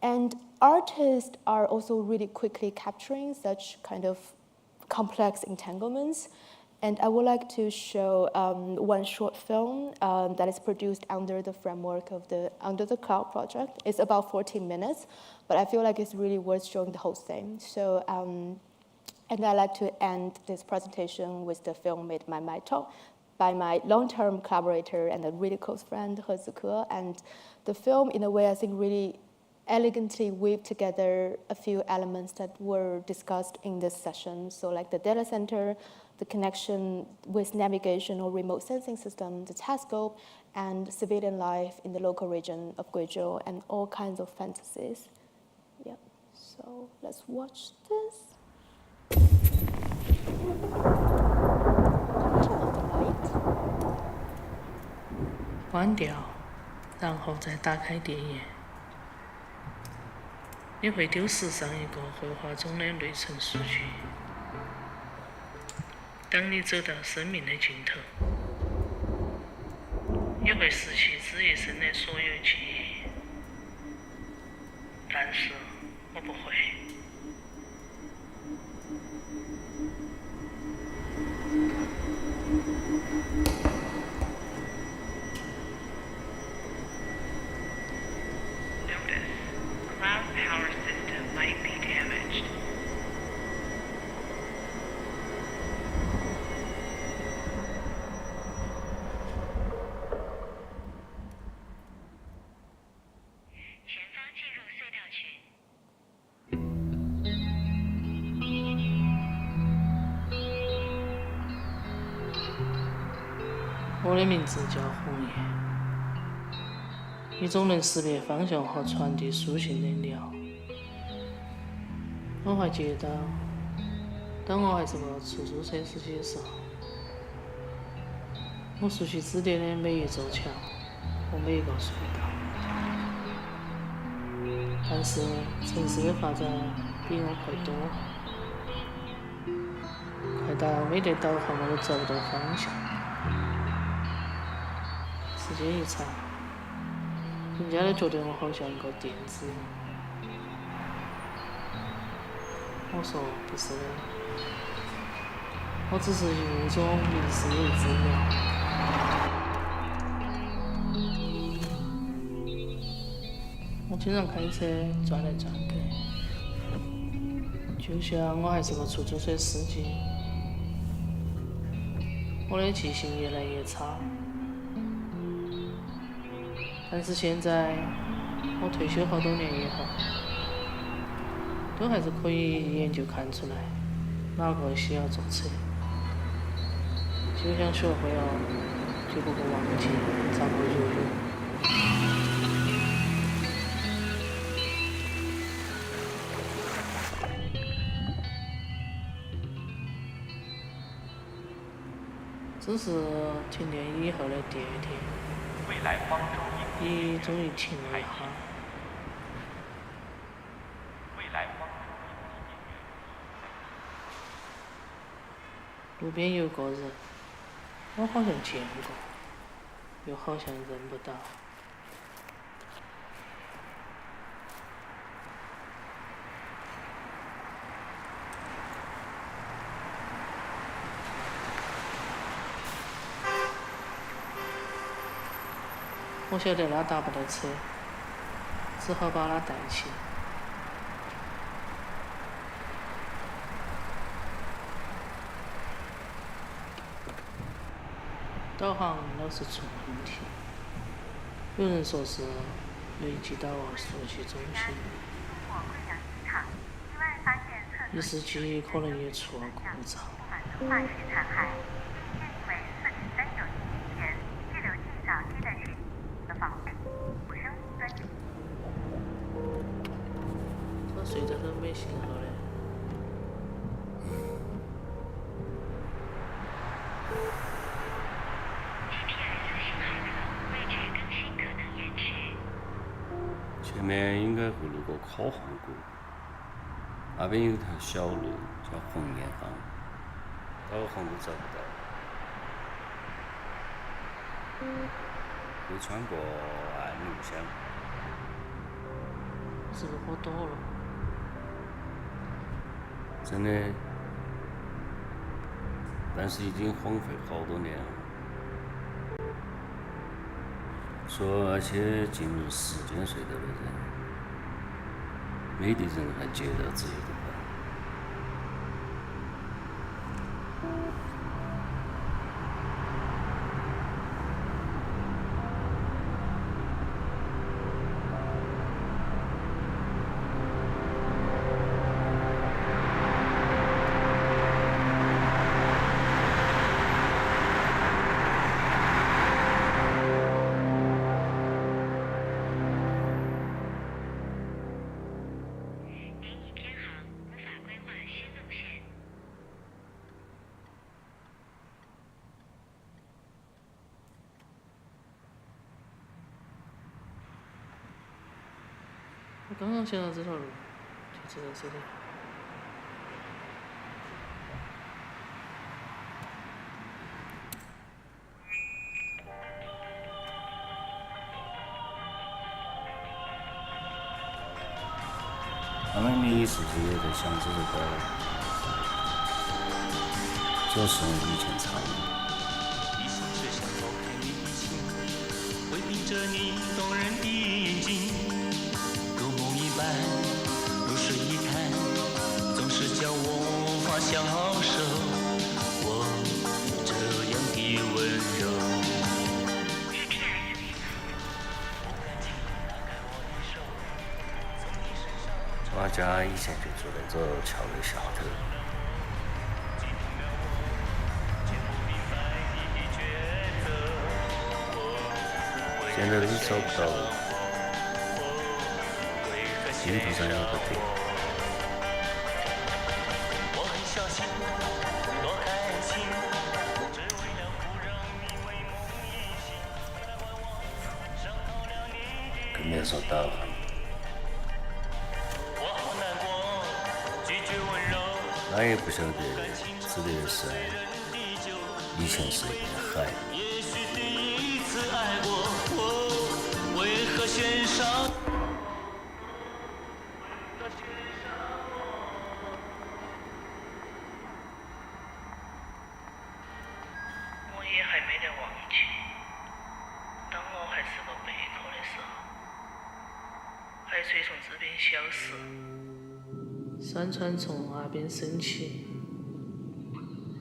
Speaker 2: And artists are also really quickly capturing such kind of complex entanglements. And I would like to show one short film that is produced under the framework of the Under the Cloud project. It's about 14 minutes, but I feel like it's really worth showing the whole thing. So And I'd like to end this presentation with the film made by my long-term collaborator and a really close friend, He Zike. And the film, in a way, I think really elegantly weave together a few elements that were discussed in this session. So like the data center, the connection with navigation or remote sensing system, the telescope, and civilian life in the local region of Guizhou, and all kinds of fantasies. Yeah, so let's watch this. Turn off the light.
Speaker 5: 关掉，然后再打开电源。你会丢失上一个绘画中的内存数据。当你走到生命的尽头，你会失去这一生的所有记忆。但是我不会。我的名字叫红叶，一种能识别方向和传递书信的鸟。我还记得，当我还是个出租车司机的时候，我熟悉指点的每一座桥和每一个隧道。但是城市的发展比我快多了，快到没得导航我都找不到方向。时间一长，人家都觉得我好像一个电子人。我说不是的，我只是一种迷失的一只鸟。我经常开车转来转去，就像我还是个出租车司机。我的记性越来越差。但是现在，我退休好多年以后，都还是可以研究看出来哪个需要坐车，就像学会了就不会忘记咋个游泳。这是停电以后的第二天。雨终于停了一下。路边有个人，我好像见过，又好像认不到。我晓得他打不到车，只好把他带起。导航老是出问题，有人说是累积到数据中心，一时机可能也出了故障。他睡着都没信号嘞。
Speaker 6: 前面应该会路过烤巷谷，那边有条小路叫红岩坊，导航都找不到。会穿过暗路乡。
Speaker 5: 是不是喝多了？
Speaker 6: 真的，但是已经荒废好多年了。说那些进入时间隧道的人，没得人还接到自由的班。
Speaker 5: 我刚刚想到这条路，就在这里。
Speaker 6: 他们你是不是也在想这首歌？这是我以前唱的。
Speaker 7: 一心却想抛开你的情，回避着你动人的眼睛，如梦一般，如水一潭，总是叫我无法消受我这样的温柔。
Speaker 6: 我家以前就住在这桥的下头，现在都找不到了。地图上有个点。
Speaker 7: 我很小心，多开心，只为了不让你为梦一醒。别怪我伤透了你的
Speaker 6: 更别说导航。
Speaker 7: 我好难过，拒绝温柔。
Speaker 6: 那也不晓得指的是以前是一片海。
Speaker 7: 也许第一次爱过，为何悬赏？我也还没得忘记，当我还是个贝壳的时候，海水从这边消失。
Speaker 5: 山川从那边升起，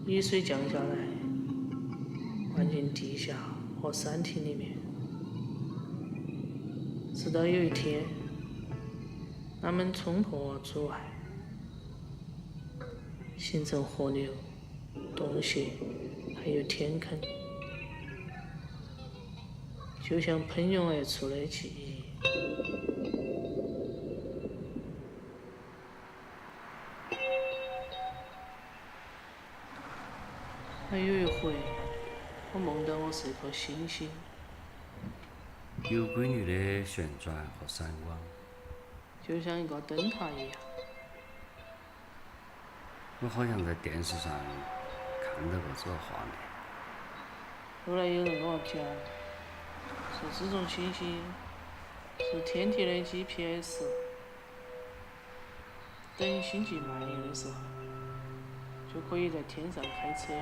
Speaker 5: 雨水降下来，灌进地下和山体里面。直到有一天，它们冲破阻碍，形成河流、洞穴，还有天坑，就像喷涌而出的记忆。还有一回，我梦到我是一颗星星，
Speaker 6: 有规律的旋转和闪光，
Speaker 5: 就像一个灯塔一样。
Speaker 6: 我好像在电视上看到过这个画面。
Speaker 5: 后来有人跟我讲，说这种星星是天体的 GPS， 等星际漫游的时候，就可以在天上开车了。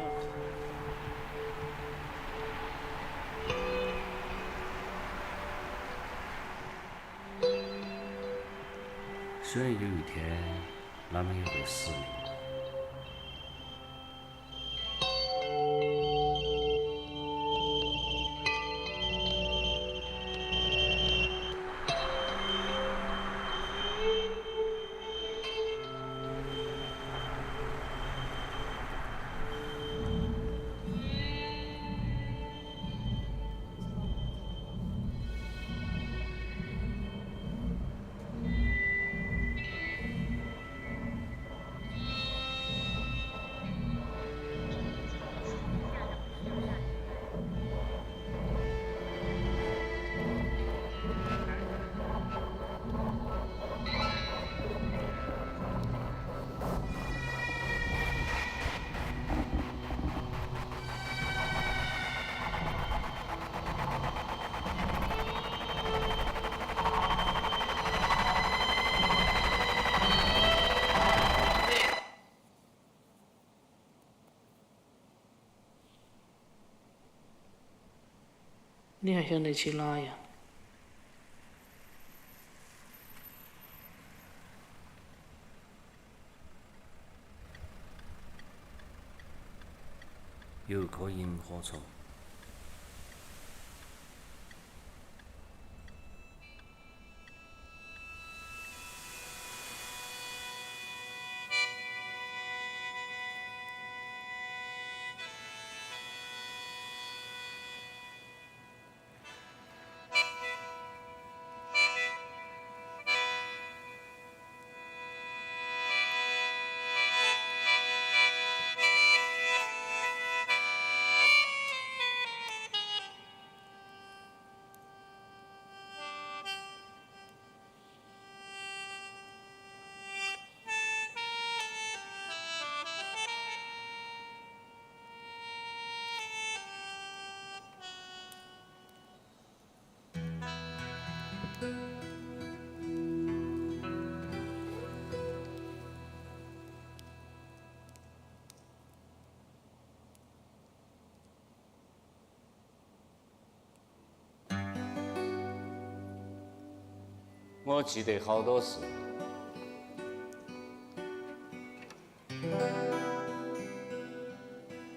Speaker 6: 虽然有一天他们也会实现。
Speaker 5: 你还想得起哪样？
Speaker 6: 有颗萤火虫。我记得好多事，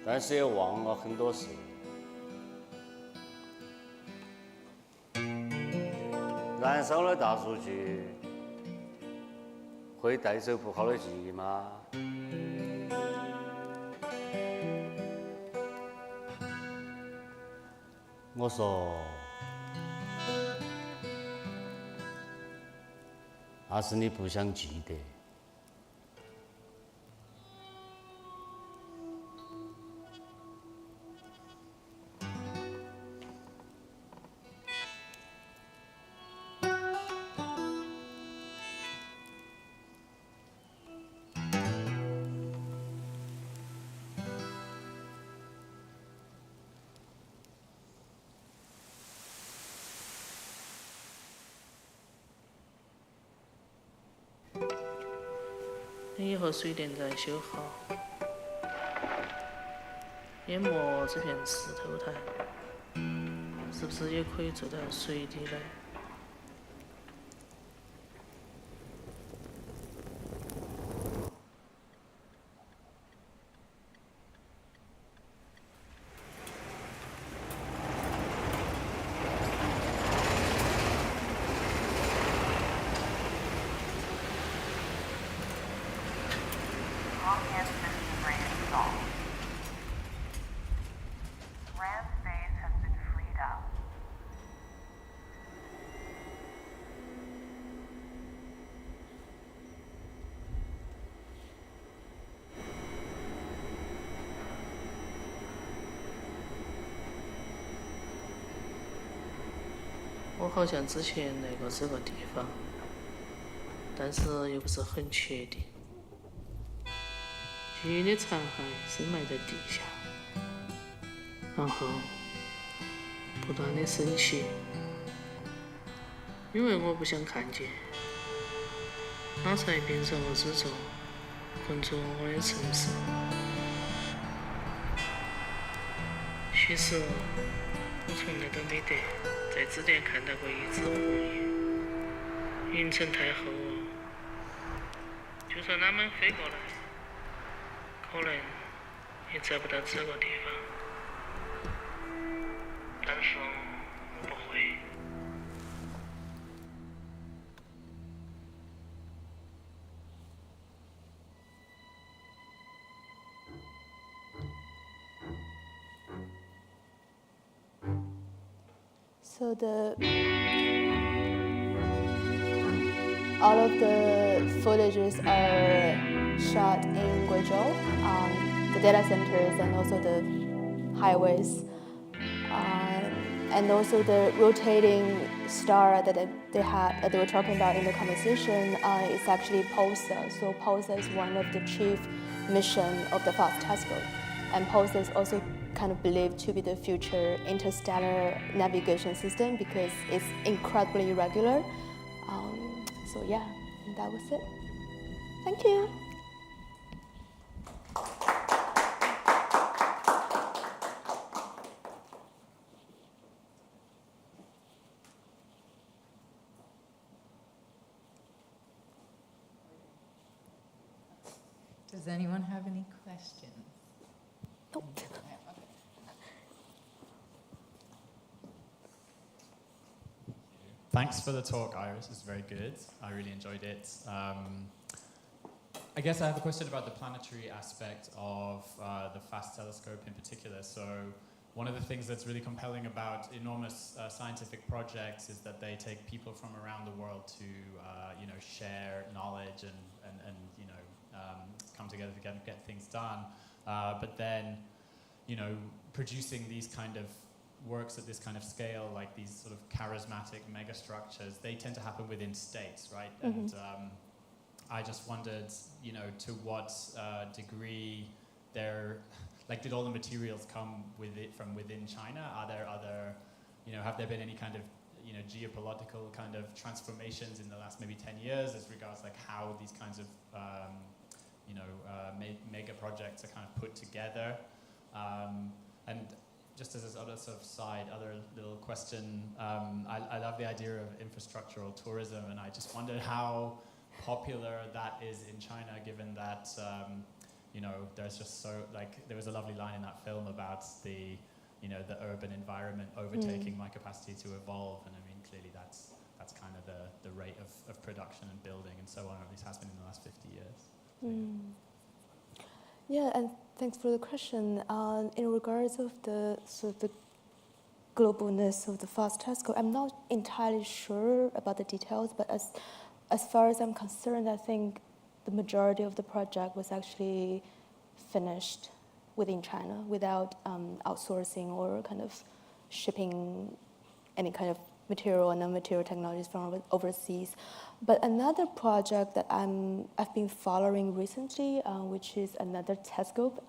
Speaker 6: 但是也忘了很多事。燃烧了大数据，会带走不好的记忆吗？我说，那是你不想记得。
Speaker 5: 等以后水电站修好，淹没这片石头台，是不是也可以做到水底呢？我好像之前来过这个地方，但是又不是很确定。记忆的残骸深埋在地下，然后不断的升起，因为我不想看见，它才变成了这座困住我的城市。其实我从来都没得在纸店看到过一只红鱼，云层太厚了，就算它们飞过来，可能也找不到这个地方。但是我不会。
Speaker 2: So all of the footages are shot in Guizhou, the data centers and also the highways. And also the rotating star that they were talking about in the conversation is actually PULSAR. So PULSAR is one of the chief mission of the FAST telescope. And PULSAR is also kind of believed to be the future interstellar navigation system because it's incredibly irregular. So yeah, that was it. Thank you.
Speaker 1: Does anyone have any questions?
Speaker 2: Nope.
Speaker 8: Thanks for the talk, Iris. It's very good. I really enjoyed it. I guess I have a question about the planetary aspect of the FAST telescope in particular. So one of the things that's really compelling about enormous scientific projects is that they take people from around the world to share knowledge and come together to get things done. But then, producing these kind of works at this kind of scale, like these sort of charismatic megastructures, they tend to happen within states, right? Mm-hmm. And I just wondered, to what degree did all the materials come from within China? Are there other, have there been any kind of, geopolitical kind of transformations in the last maybe 10 years as regards like how these kinds of, mega projects are kind of put together? And just as a sort of side, other little question, I love the idea of infrastructural tourism, and I just wondered how popular that is in China, given that, you know, there's just so, like, there was a lovely line in that film about the, you know, the urban environment overtaking my capacity to evolve, and I mean, clearly that's kind of the rate of production and building and so on, or at least has been in the last 50 years.
Speaker 2: Yeah, and thanks for the question. In regards of the sort of the globalness of the FAST telescope, I'm not entirely sure about the details, but as far as I'm concerned, I think the majority of the project was actually finished within China without outsourcing or kind of shipping any kind of material and non-material technologies from overseas. But another project that I've been following recently, which is another telescope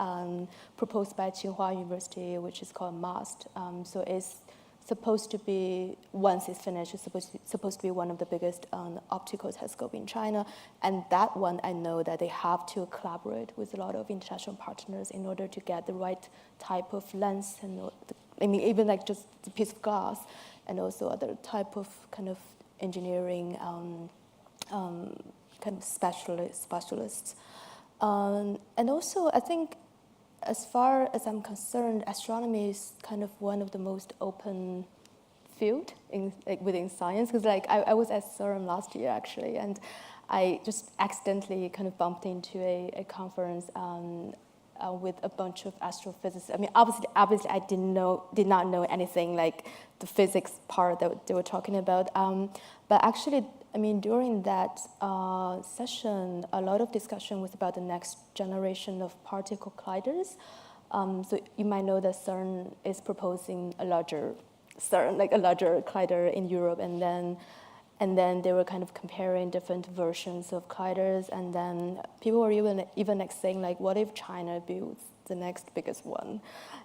Speaker 2: proposed by Tsinghua University, which is called MAST. So it's supposed to be, once it's finished, it's supposed to be one of the biggest optical telescope in China. And that one, I know that they have to collaborate with a lot of international partners in order to get the right type of lens, and I mean, even like just a piece of glass, and also other type of kind of engineering kind of specialists. And also, I think, as far as I'm concerned, astronomy is kind of one of the most open field in, like, within science. Because like I was at CERN last year actually, and I just accidentally kind of bumped into a conference with a bunch of astrophysicists. I mean, obviously I did not know anything like the physics part that they were talking about. But actually, I mean, during that session, a lot of discussion was about the next generation of particle colliders. So you might know that CERN is proposing a larger collider in Europe, and then they were kind of comparing different versions of colliders, and then people were even like saying like, what if China builds the next biggest one?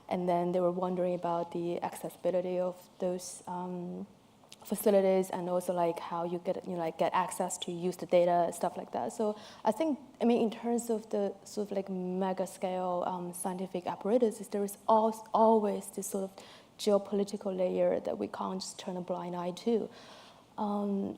Speaker 2: And then they were wondering about the accessibility of those facilities, and also like how you get access to use the data, stuff like that. So I think, I mean, in terms of the sort of like mega scale scientific apparatuses, there is always this sort of geopolitical layer that we can't just turn a blind eye to.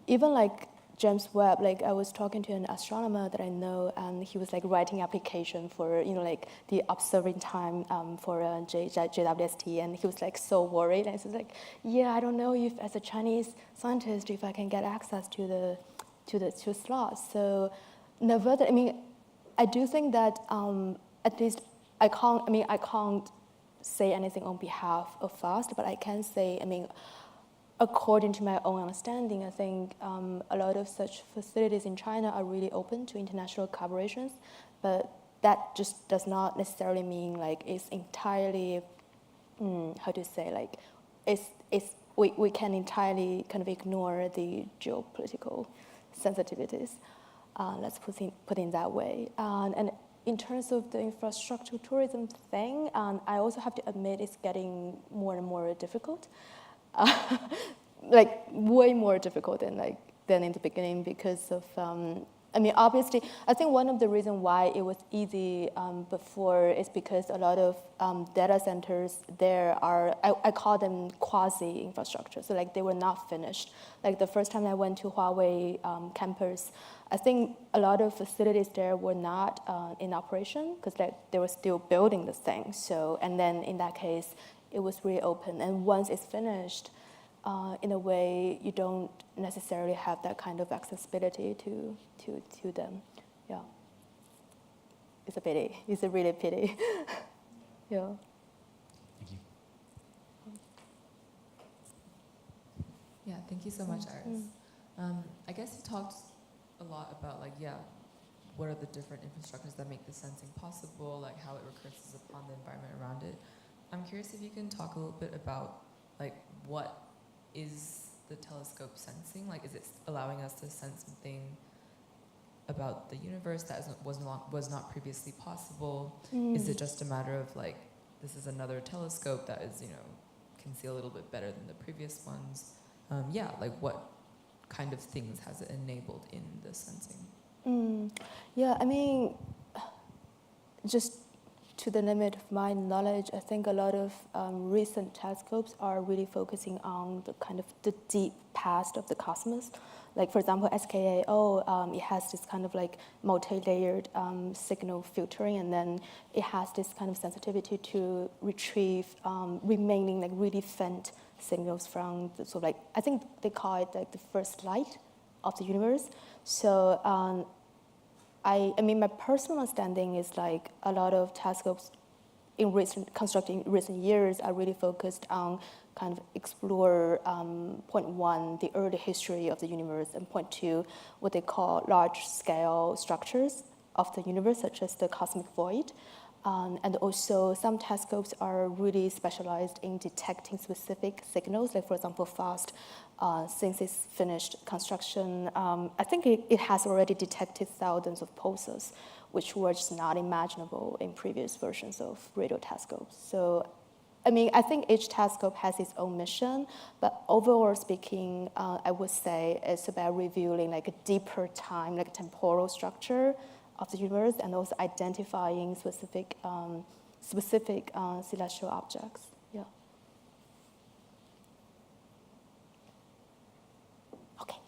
Speaker 2: Even like James Webb, like I was talking to an astronomer that I know, and he was like writing application for, you know, like the observing time for JWST, and he was like so worried, and he was like, yeah, I don't know if as a Chinese scientist if I can get access to the slots. So nevertheless, I mean, I do think that at least I can't say anything on behalf of FAST, but I can say, I mean, according to my own understanding, I think a lot of such facilities in China are really open to international collaborations, but that just does not necessarily mean like it's entirely, how to say, like we can entirely kind of ignore the geopolitical sensitivities. Let's put in that way. And in terms of the infrastructure tourism thing, I also have to admit it's getting more and more difficult. Like way more difficult than in the beginning, because of I mean, obviously, I think one of the reasons why it was easy before is because a lot of data centers there are, I call them quasi infrastructure. So like they were not finished. Like the first time I went to Huawei campus, I think a lot of facilities there were not in operation because they were still building the thing. So, and then in that case, it was really open. And once it's finished, in a way, you don't necessarily have that kind of accessibility to them. Yeah. It's a pity. It's a really pity. Yeah.
Speaker 8: Thank you.
Speaker 9: Yeah, thank you so much, Iris. I guess you talked a lot about, like, what are the different infrastructures that make the sensing possible, like how it recurses upon the environment around it. I'm curious if you can talk a little bit about, like, what is the telescope sensing? Like, is it allowing us to sense something about the universe that was not previously possible? Is it just a matter of, like, this is another telescope that is, can see a little bit better than the previous ones? Like, what kind of things has it enabled in the sensing?
Speaker 2: Yeah, I mean, just to the limit of my knowledge, I think a lot of recent telescopes are really focusing on the kind of the deep past of the cosmos. Like, for example, SKAO, it has this kind of like multi-layered signal filtering, and then it has this kind of sensitivity to retrieve remaining like really faint signals from the, so like, I think they call it like the first light of the universe. So I mean, my personal understanding is like a lot of telescopes constructing recent years are really focused on kind of explore point one, the early history of the universe, and point two, what they call large-scale structures of the universe, such as the cosmic void. And also, some telescopes are really specialized in detecting specific signals, like, for example, FAST, since its finished construction, I think it has already detected thousands of pulses, which were just not imaginable in previous versions of radio telescopes. So, I mean, I think each telescope has its own mission, but overall speaking, I would say it's about revealing like a deeper time, like temporal structure of the universe, and also identifying specific celestial objects. Yeah. Okay.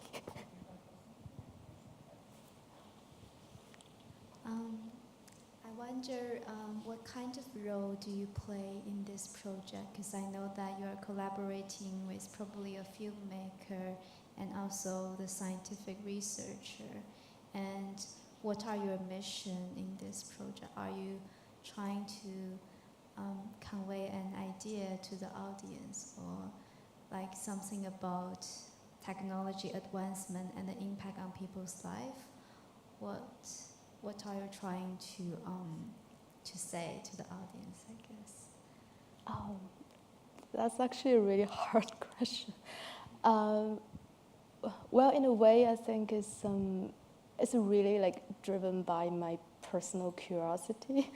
Speaker 10: I wonder what kind of role do you play in this project? Because I know that you are collaborating with probably a filmmaker and also the scientific researcher. And what are your mission in this project? Are you trying to convey an idea to the audience, or like something about technology advancement and the impact on people's life? What are you trying to say to the audience, I guess?
Speaker 2: That's actually a really hard question. Well, in a way, I think it's really like driven by my personal curiosity.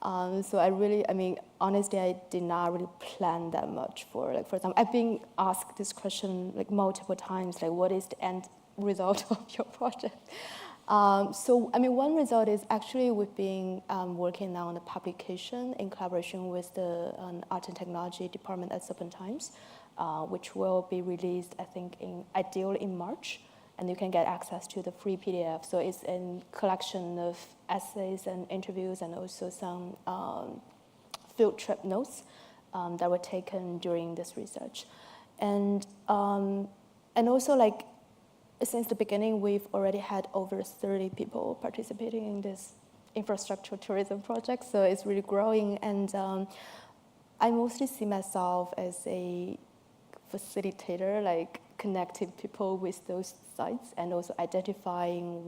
Speaker 2: So I mean, honestly, I did not really plan that much for, like, for example, I've been asked this question like multiple times, like, what is the end result of your project? So, I mean, one result is actually we've been working now on a publication in collaboration with the Art and Technology Department at Serpent Times, which will be released, I think, ideally in March. And you can get access to the free PDF. So it's a collection of essays and interviews, and also some field trip notes that were taken during this research. And also, like, since the beginning, we've already had over 30 people participating in this infrastructure tourism project. So it's really growing. And I mostly see myself as a facilitator, like connecting people with those sites, and also identifying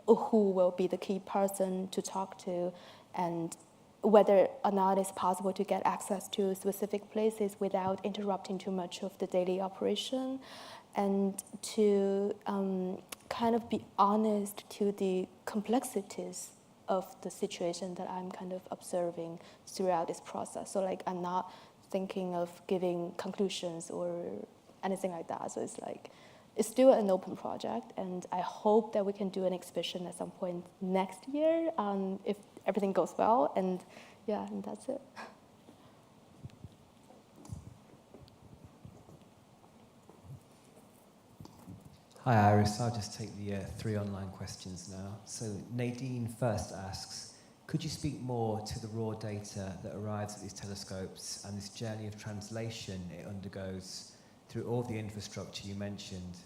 Speaker 2: who will be the key person to talk to, and whether or not it's possible to get access to specific places without interrupting too much of the daily operation, and to kind of be honest to the complexities of the situation that I'm kind of observing throughout this process. So, like, I'm not thinking of giving conclusions or anything like that. So it's like, it's still an open project, and I hope that we can do an exhibition at some point next year, if everything goes well, and yeah, and that's it.
Speaker 11: Hi Iris, I'll just take the 3 online questions now. So Nadine first asks, could you speak more to the raw data that arrives at these telescopes and this journey of translation it undergoes through all the infrastructure you mentioned?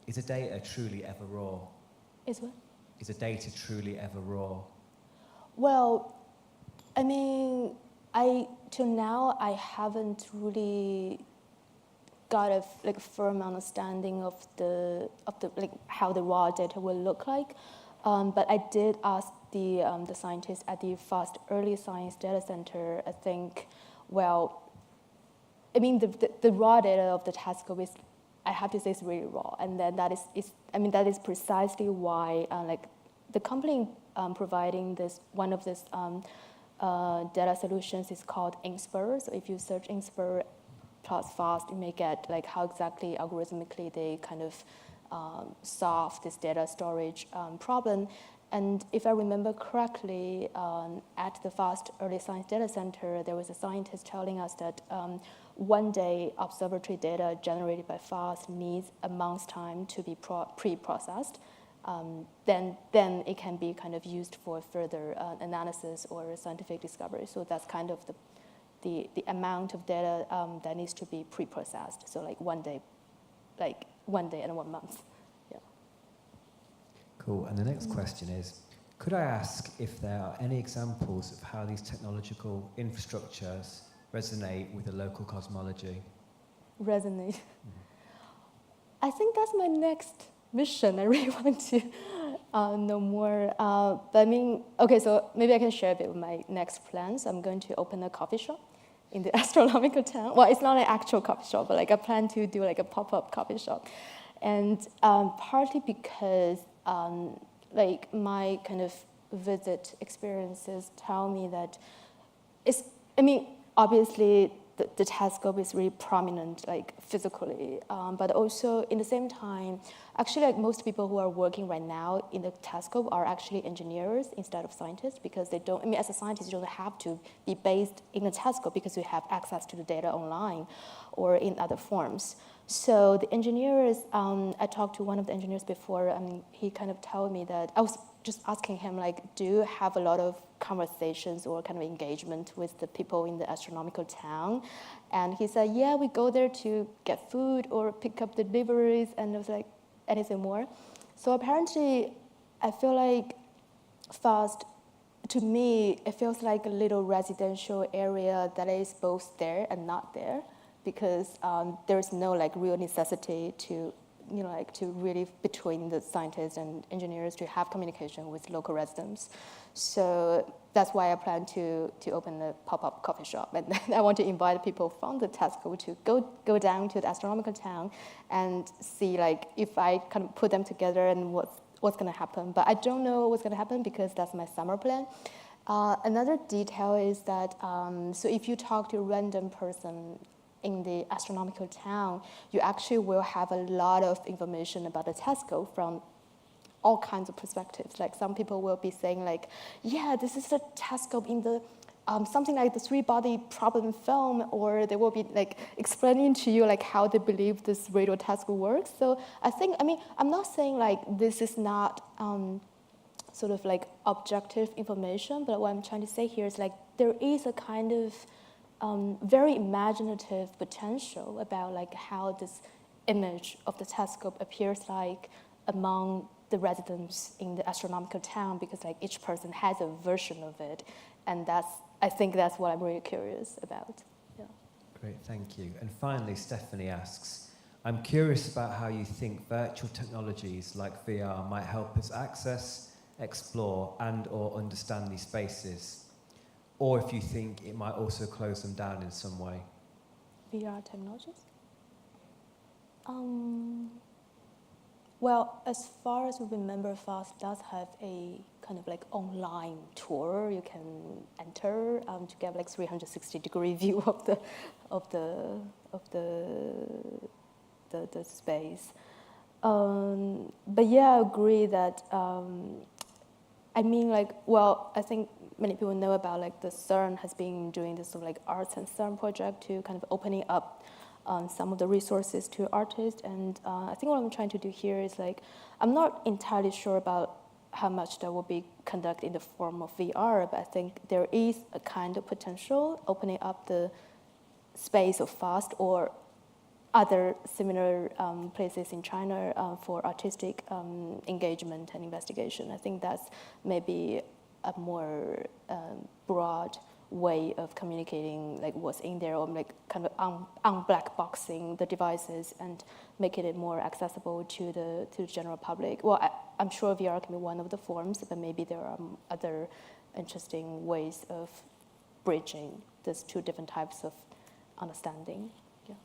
Speaker 11: Is the data truly ever raw?
Speaker 2: Is what?
Speaker 11: Is the data truly ever raw?
Speaker 2: Well, I mean, till now, I haven't really got a firm understanding of the like how the raw data will look like. But I did ask the scientists at the FAST Early Science Data Center. I think, well, I mean, the raw data of the telescope is, I have to say, it's really raw, and then that is precisely why like the company providing one of this data solutions is called INSPIR. So if you search INSPIR plus FAST, you may get like how exactly algorithmically they kind of solve this data storage problem. And if I remember correctly, at the FAST Early Science Data Center, there was a scientist telling us that one day observatory data generated by FAST needs a month's time to be pre-processed. Then it can be kind of used for further analysis or scientific discovery. So that's kind of the amount of data that needs to be pre-processed. So like one day and 1 month. Yeah.
Speaker 11: Cool. And the next question is, could I ask if there are any examples of how these technological infrastructures resonate with the local cosmology?
Speaker 2: Resonate. I think that's my next mission. I really want to know more. But I mean, okay, so maybe I can share a bit of my next plans. I'm going to open a coffee shop in the astronomical town. Well, it's not an actual coffee shop, but like I plan to do like a pop-up coffee shop. And partly because like my kind of visit experiences tell me that obviously the telescope is really prominent, like physically, but also in the same time, actually, like most people who are working right now in the telescope are actually engineers instead of scientists, because they don't. As a scientist, you don't have to be based in a telescope because you have access to the data online or in other forms. So the engineers, I talked to one of the engineers before, he kind of told me that, I was just asking him, like, do you have a lot of conversations or kind of engagement with the people in the astronomical town? And he said, yeah, we go there to get food or pick up deliveries, and it was like, anything more. So apparently, I feel like FAST, to me, it feels like a little residential area that is both there and not there, because there's no like real necessity to, to really between the scientists and engineers to have communication with local residents. So that's why I plan to open a pop-up coffee shop. And I want to invite people from the telescope to go down to the astronomical town and see like if I kind of put them together and what's going to happen. But I don't know what's going to happen because that's my summer plan. Another detail is that, so if you talk to a random person in the astronomical town, you actually will have a lot of information about the telescope from all kinds of perspectives. Like some people will be saying like, yeah, this is the telescope in the something like the three-body problem film, or they will be like explaining to you like how they believe this radio telescope works. So I'm not saying like this is not sort of like objective information, but what I'm trying to say here is like there is a kind of very imaginative potential about like how this image of the telescope appears like among the residents in the astronomical town, because like each person has a version of it, and I think that's what I'm really curious about. Yeah.
Speaker 11: Great, thank you. And finally, Stephanie asks, I'm curious about how you think virtual technologies like VR might help us access, explore, and/or understand these spaces, or if you think it might also close them down in some way.
Speaker 2: VR technologies? Well, as far as we remember, FAST does have a kind of like online tour you can enter to get like 360-degree view of the space. But yeah, I agree that I think many people know about like the CERN has been doing this sort of like Arts and CERN project to kind of opening up some of the resources to artists. And I think what I'm trying to do here is like, I'm not entirely sure about how much that will be conducted in the form of VR, but I think there is a kind of potential opening up the space of FAST or other similar places in China for artistic engagement and investigation. I think that's maybe a more broad way of communicating like what's in there, or like kind of unblack boxing the devices and making it more accessible to the general public. Well, I'm sure VR can be one of the forms, but maybe there are other interesting ways of bridging these two different types of understanding. Yeah.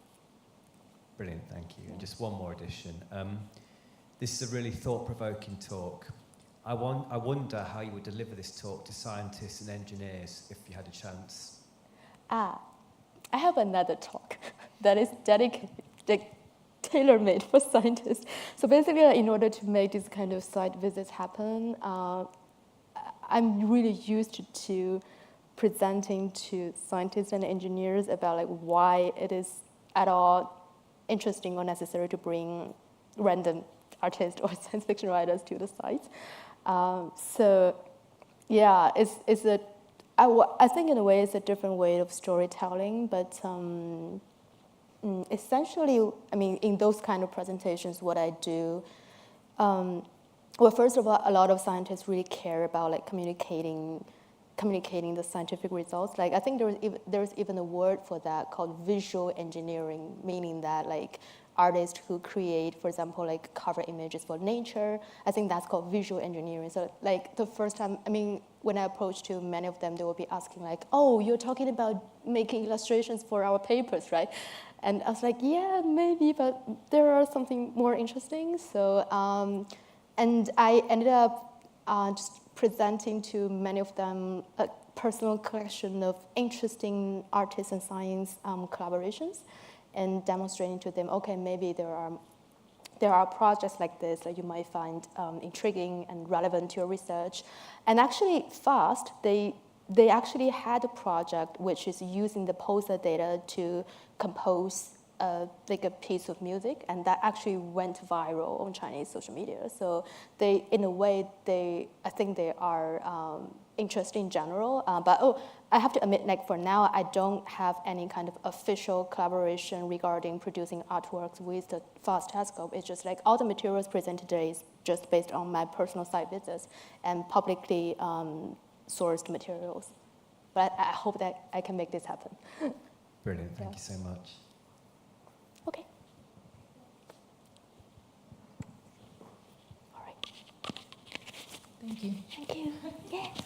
Speaker 11: Brilliant, thank you. And just one more addition. This is a really thought-provoking talk. I wonder how you would deliver this talk to scientists and engineers if you had a chance.
Speaker 2: I have another talk that is dedicated tailor-made for scientists. So basically, in order to make these kind of site visits happen, I'm really used to presenting to scientists and engineers about like why it is at all interesting or necessary to bring random artists or science fiction writers to the sites. So yeah, I think in a way it's a different way of storytelling, but essentially, I mean, in those kind of presentations, what I do, well, first of all, a lot of scientists really care about like communicating the scientific results. Like I think there's even a word for that called visual engineering, meaning that like artists who create, for example, like cover images for nature, I think that's called visual engineering. So like the first time, I mean, when I approached to many of them, they will be asking like, oh, you're talking about making illustrations for our papers, right? And I was like, yeah, maybe, but there are something more interesting. So, and I ended up just presenting to many of them a personal collection of interesting artists and science collaborations, and demonstrating to them, okay, maybe there are projects like this that you might find intriguing and relevant to your research. And actually fast, they actually had a project which is using the pulsar data to compose like a piece of music, and that actually went viral on Chinese social media. So they, in a way, I think they are interested in general. But I have to admit, like for now, I don't have any kind of official collaboration regarding producing artworks with the FAST telescope. It's just like all the materials presented today is just based on my personal site visits and publicly sourced materials. But I hope that I can make this happen.
Speaker 11: Brilliant, thank you so much.
Speaker 2: Okay. All right.
Speaker 1: Thank you.
Speaker 2: Thank you. Yes.